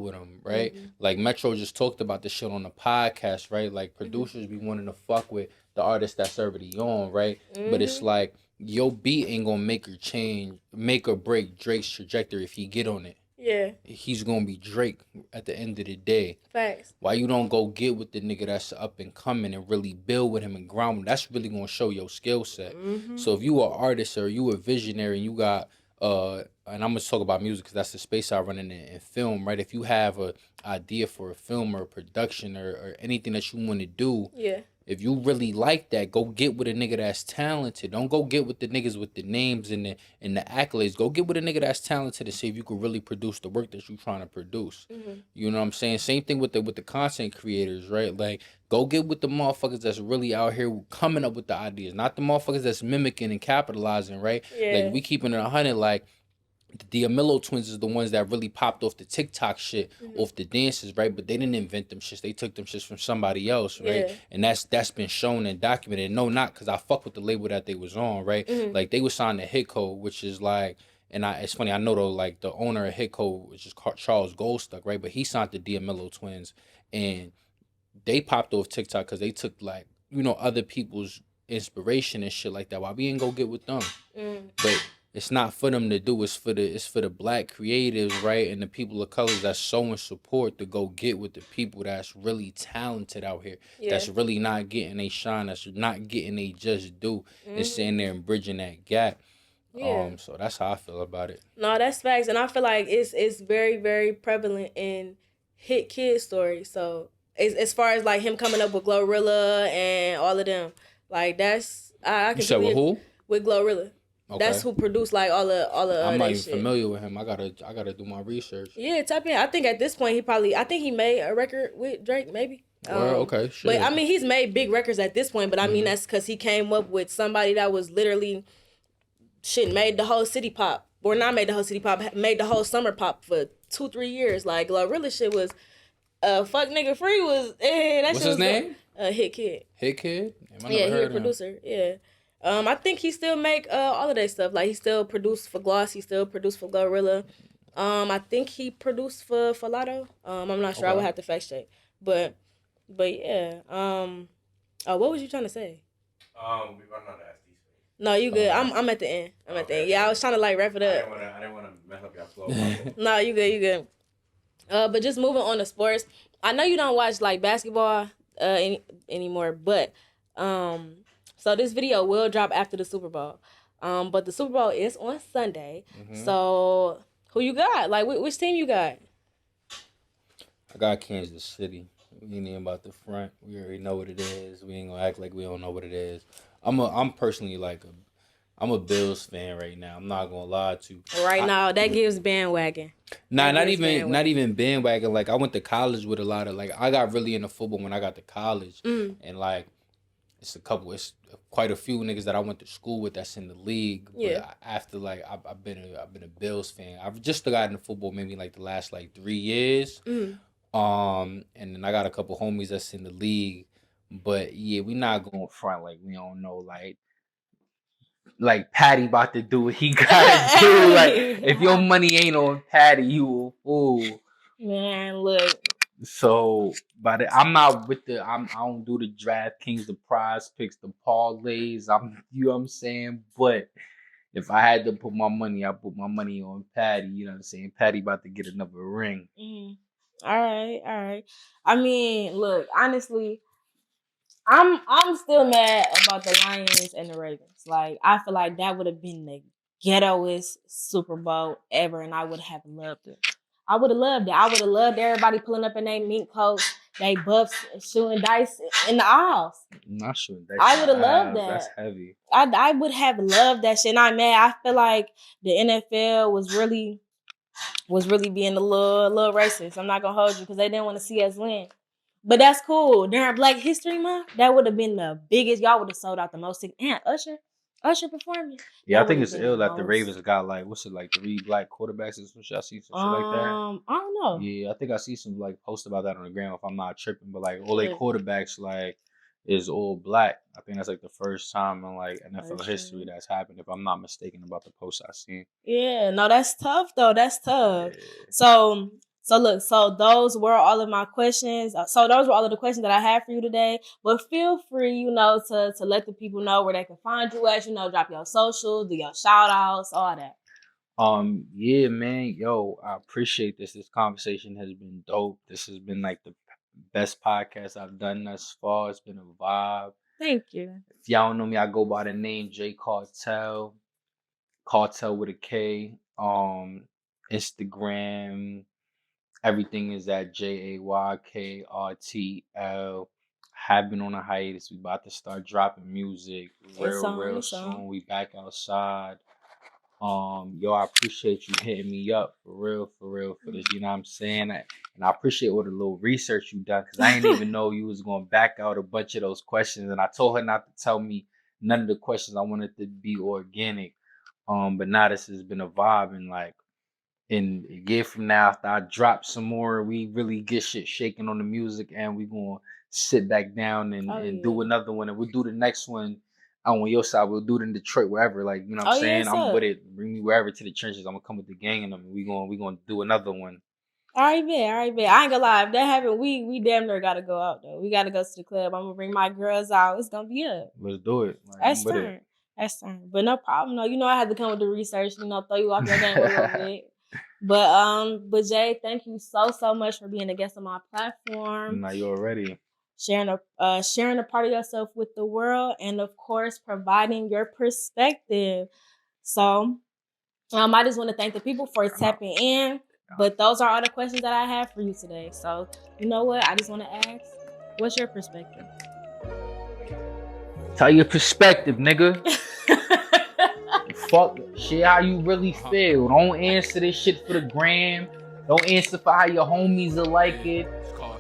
with them, right? Like Metro just talked about this shit on the podcast, right? Like producers be wanting to fuck with the artist that's already on, right? But it's like your beat ain't gonna make or break Drake's trajectory if he get on it. Yeah. He's gonna be Drake at the end of the day. Facts. Why you don't go get with the nigga that's up and coming and really build with him and ground him? That's really gonna show your skill set. So if you an artist or you a visionary and you got and I'm gonna talk about music because that's the space I run in film, right? If you have a idea for a film or a production or anything that you want to do, if you really like that, go get with a nigga that's talented. Don't go get with the niggas with the names and the accolades. Go get with a nigga that's talented and see if you can really produce the work that you're trying to produce. You know what I'm saying? Same thing with the content creators, right? Like, go get with the motherfuckers that's really out here coming up with the ideas, not the motherfuckers that's mimicking and capitalizing, right? Like, we keeping it 100, like, the D'Amello twins is the ones that really popped off the TikTok shit, off the dances, right? But they didn't invent them shits. They took them shits from somebody else, right? And that's been shown and documented. No, not because I fuck with the label that they was on, right? Like, they was signed to Hit Code, which is like, it's funny, I know though, like, the owner of Hit Code, which is Charles Goldstuck, right? But he signed the D'Amello twins, and they popped off TikTok because they took, like, you know, other people's inspiration and shit like that. Why we ain't go get with them? But it's not for them to do. It's for the black creatives, right, and the people of colors that's showing support to go get with the people that's really talented out here. That's really not getting they shine. That's not getting they just do. And sitting there and bridging that gap. So that's how I feel about it. No, that's facts, and I feel like it's very, very prevalent in hit kid stories. So as far as like him coming up with Glorilla and all of them, like that's I can. You said with who? With Glorilla. Okay. That's who produced like all the. I'm not even familiar with him. I gotta do my research. Yeah, type in. I think at this point I think he made a record with Drake, maybe. Okay, shit. But I mean, he's made big records at this point. But I mean, that's because he came up with somebody that was literally, made the whole city pop, or not made the whole city pop, made the whole summer pop for 2-3 years. Like Glorilla shit was, fuck nigga free was. What's his name? Hit Kid. Hit Kid. Yeah, he's a producer. Yeah. I think he still make all of that stuff. Like, he still produced for Gloss. He still produced for Glorilla. I think he produced for Lotto. I'm not sure. Okay. I would have to fact check. But yeah. What was you trying to say? We running out of these. No, you good. I'm at the end. At the end. Yeah, I was trying to like wrap it up. I didn't want to mess up your flow. No, you good. You good. But just moving on to sports. I know you don't watch like basketball anymore, but so this video will drop after the Super Bowl. But the Super Bowl is on Sunday. So who you got? Like, which team you got? I got Kansas City. We ain't even about the front. We already know what it is. We ain't gonna act like we don't know what it is. I'm personally like I'm a Bills fan right now. I'm not gonna lie to you. Now, that gives bandwagon. Nah, not even bandwagon. Like, I went to college with a lot of, like, I got really into football when I got to college, and like it's quite a few niggas that I went to school with that's in the league. Yeah. But after, like, I've been a Bills fan. I've just gotten into football maybe like the last like 3 years. And then I got a couple homies that's in the league. But yeah, we not going front like we don't know like Patty about to do what he gotta do. Like if your money ain't on Patty, you a fool. Man, look. So, but I'm not with I don't do the DraftKings, the prize picks, the parlays. You know what I'm saying? But if I had to put my money, I put my money on Patty. You know what I'm saying? Patty about to get another ring. All right. I mean, look, honestly, I'm still mad about the Lions and the Ravens. Like, I feel like that would have been the ghettoest Super Bowl ever, and I would have loved it. I would have loved it. I would have loved everybody pulling up in their mink coats, they buffs, shooting dice in the aisles. Not shooting dice. I would have loved that. That's heavy. I would have loved that shit. And I'm mad. I feel like the NFL was really being a little racist. I'm not gonna hold you because they didn't want to see us win. But that's cool. During Black History Month, that would have been the biggest. Y'all would have sold out the most. And Usher performing. Yeah, I think it's ill that the Ravens got like 3 black quarterbacks or some shit. I see some shit like that. I don't know. Yeah, I think I see some like post about that on the gram if I'm not tripping. But like all their quarterbacks like is all black. I think that's like the first time in like NFL history that's happened. If I'm not mistaken about the post I seen. Yeah, no, that's tough though. That's tough. Yeah. So look, so those were all of my questions. So those were all of the questions that I had for you today. But feel free, to let the people know where they can find you at, drop your socials, do your shout outs, all that. Yeah, man. Yo, I appreciate this. This conversation has been dope. This has been like the best podcast I've done thus far. It's been a vibe. Thank you. If y'all don't know me, I go by the name JayKartel. Cartel with a K. Instagram. Everything is at JayKartel. Have been on a hiatus. We about to start dropping music real soon. We back outside. Yo, I appreciate you hitting me up for real for this. You know what I'm saying? And I appreciate all the little research you done because I didn't even know you was gonna back out a bunch of those questions. And I told her not to tell me none of the questions. I wanted to be organic. But now this has been a vibe and like. And a year from now, after I drop some more, we really get shit shaking on the music, and we gonna sit back down and do another one, and we'll do the next one on your side. We'll do it in Detroit, wherever. Like you know what I'm saying? I'm with it. Bring me wherever to the trenches. I'm gonna come with the gang, and we gonna do another one. All right, bet. I ain't gonna lie. If that happen, we damn near gotta go out though. We gotta go to the club. I'm gonna bring my girls out. It's gonna be up. Let's do it. Like, that's fine. That's fine. But no problem. No, I had to come with the research. Throw you off your game a little bit. But Jay, thank you so much for being a guest on my platform. Now you already sharing a part of yourself with the world, and of course providing your perspective. So I just want to thank the people for tapping in. But those are all the questions that I have for you today. So you know what? I just want to ask, what's your perspective? Tell your perspective, nigga. Fuck shit, how you really feel. Don't answer this shit for the gram. Don't answer for how your homies will like it.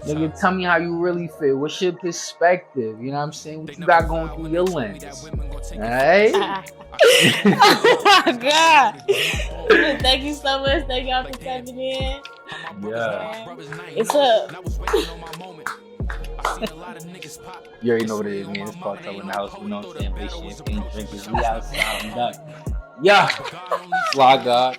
Nigga, tell me how you really feel. What's your perspective? You know what I'm saying? What you got going through your lens? Alright? Oh my God. Thank you so much. Thank y'all for tapping in. Yeah. It's up. You already know what it is, man. It's Cartel in the house. You know what I'm saying? Big champagne drinkers. We outside. I'm done. Yeah. Fly God.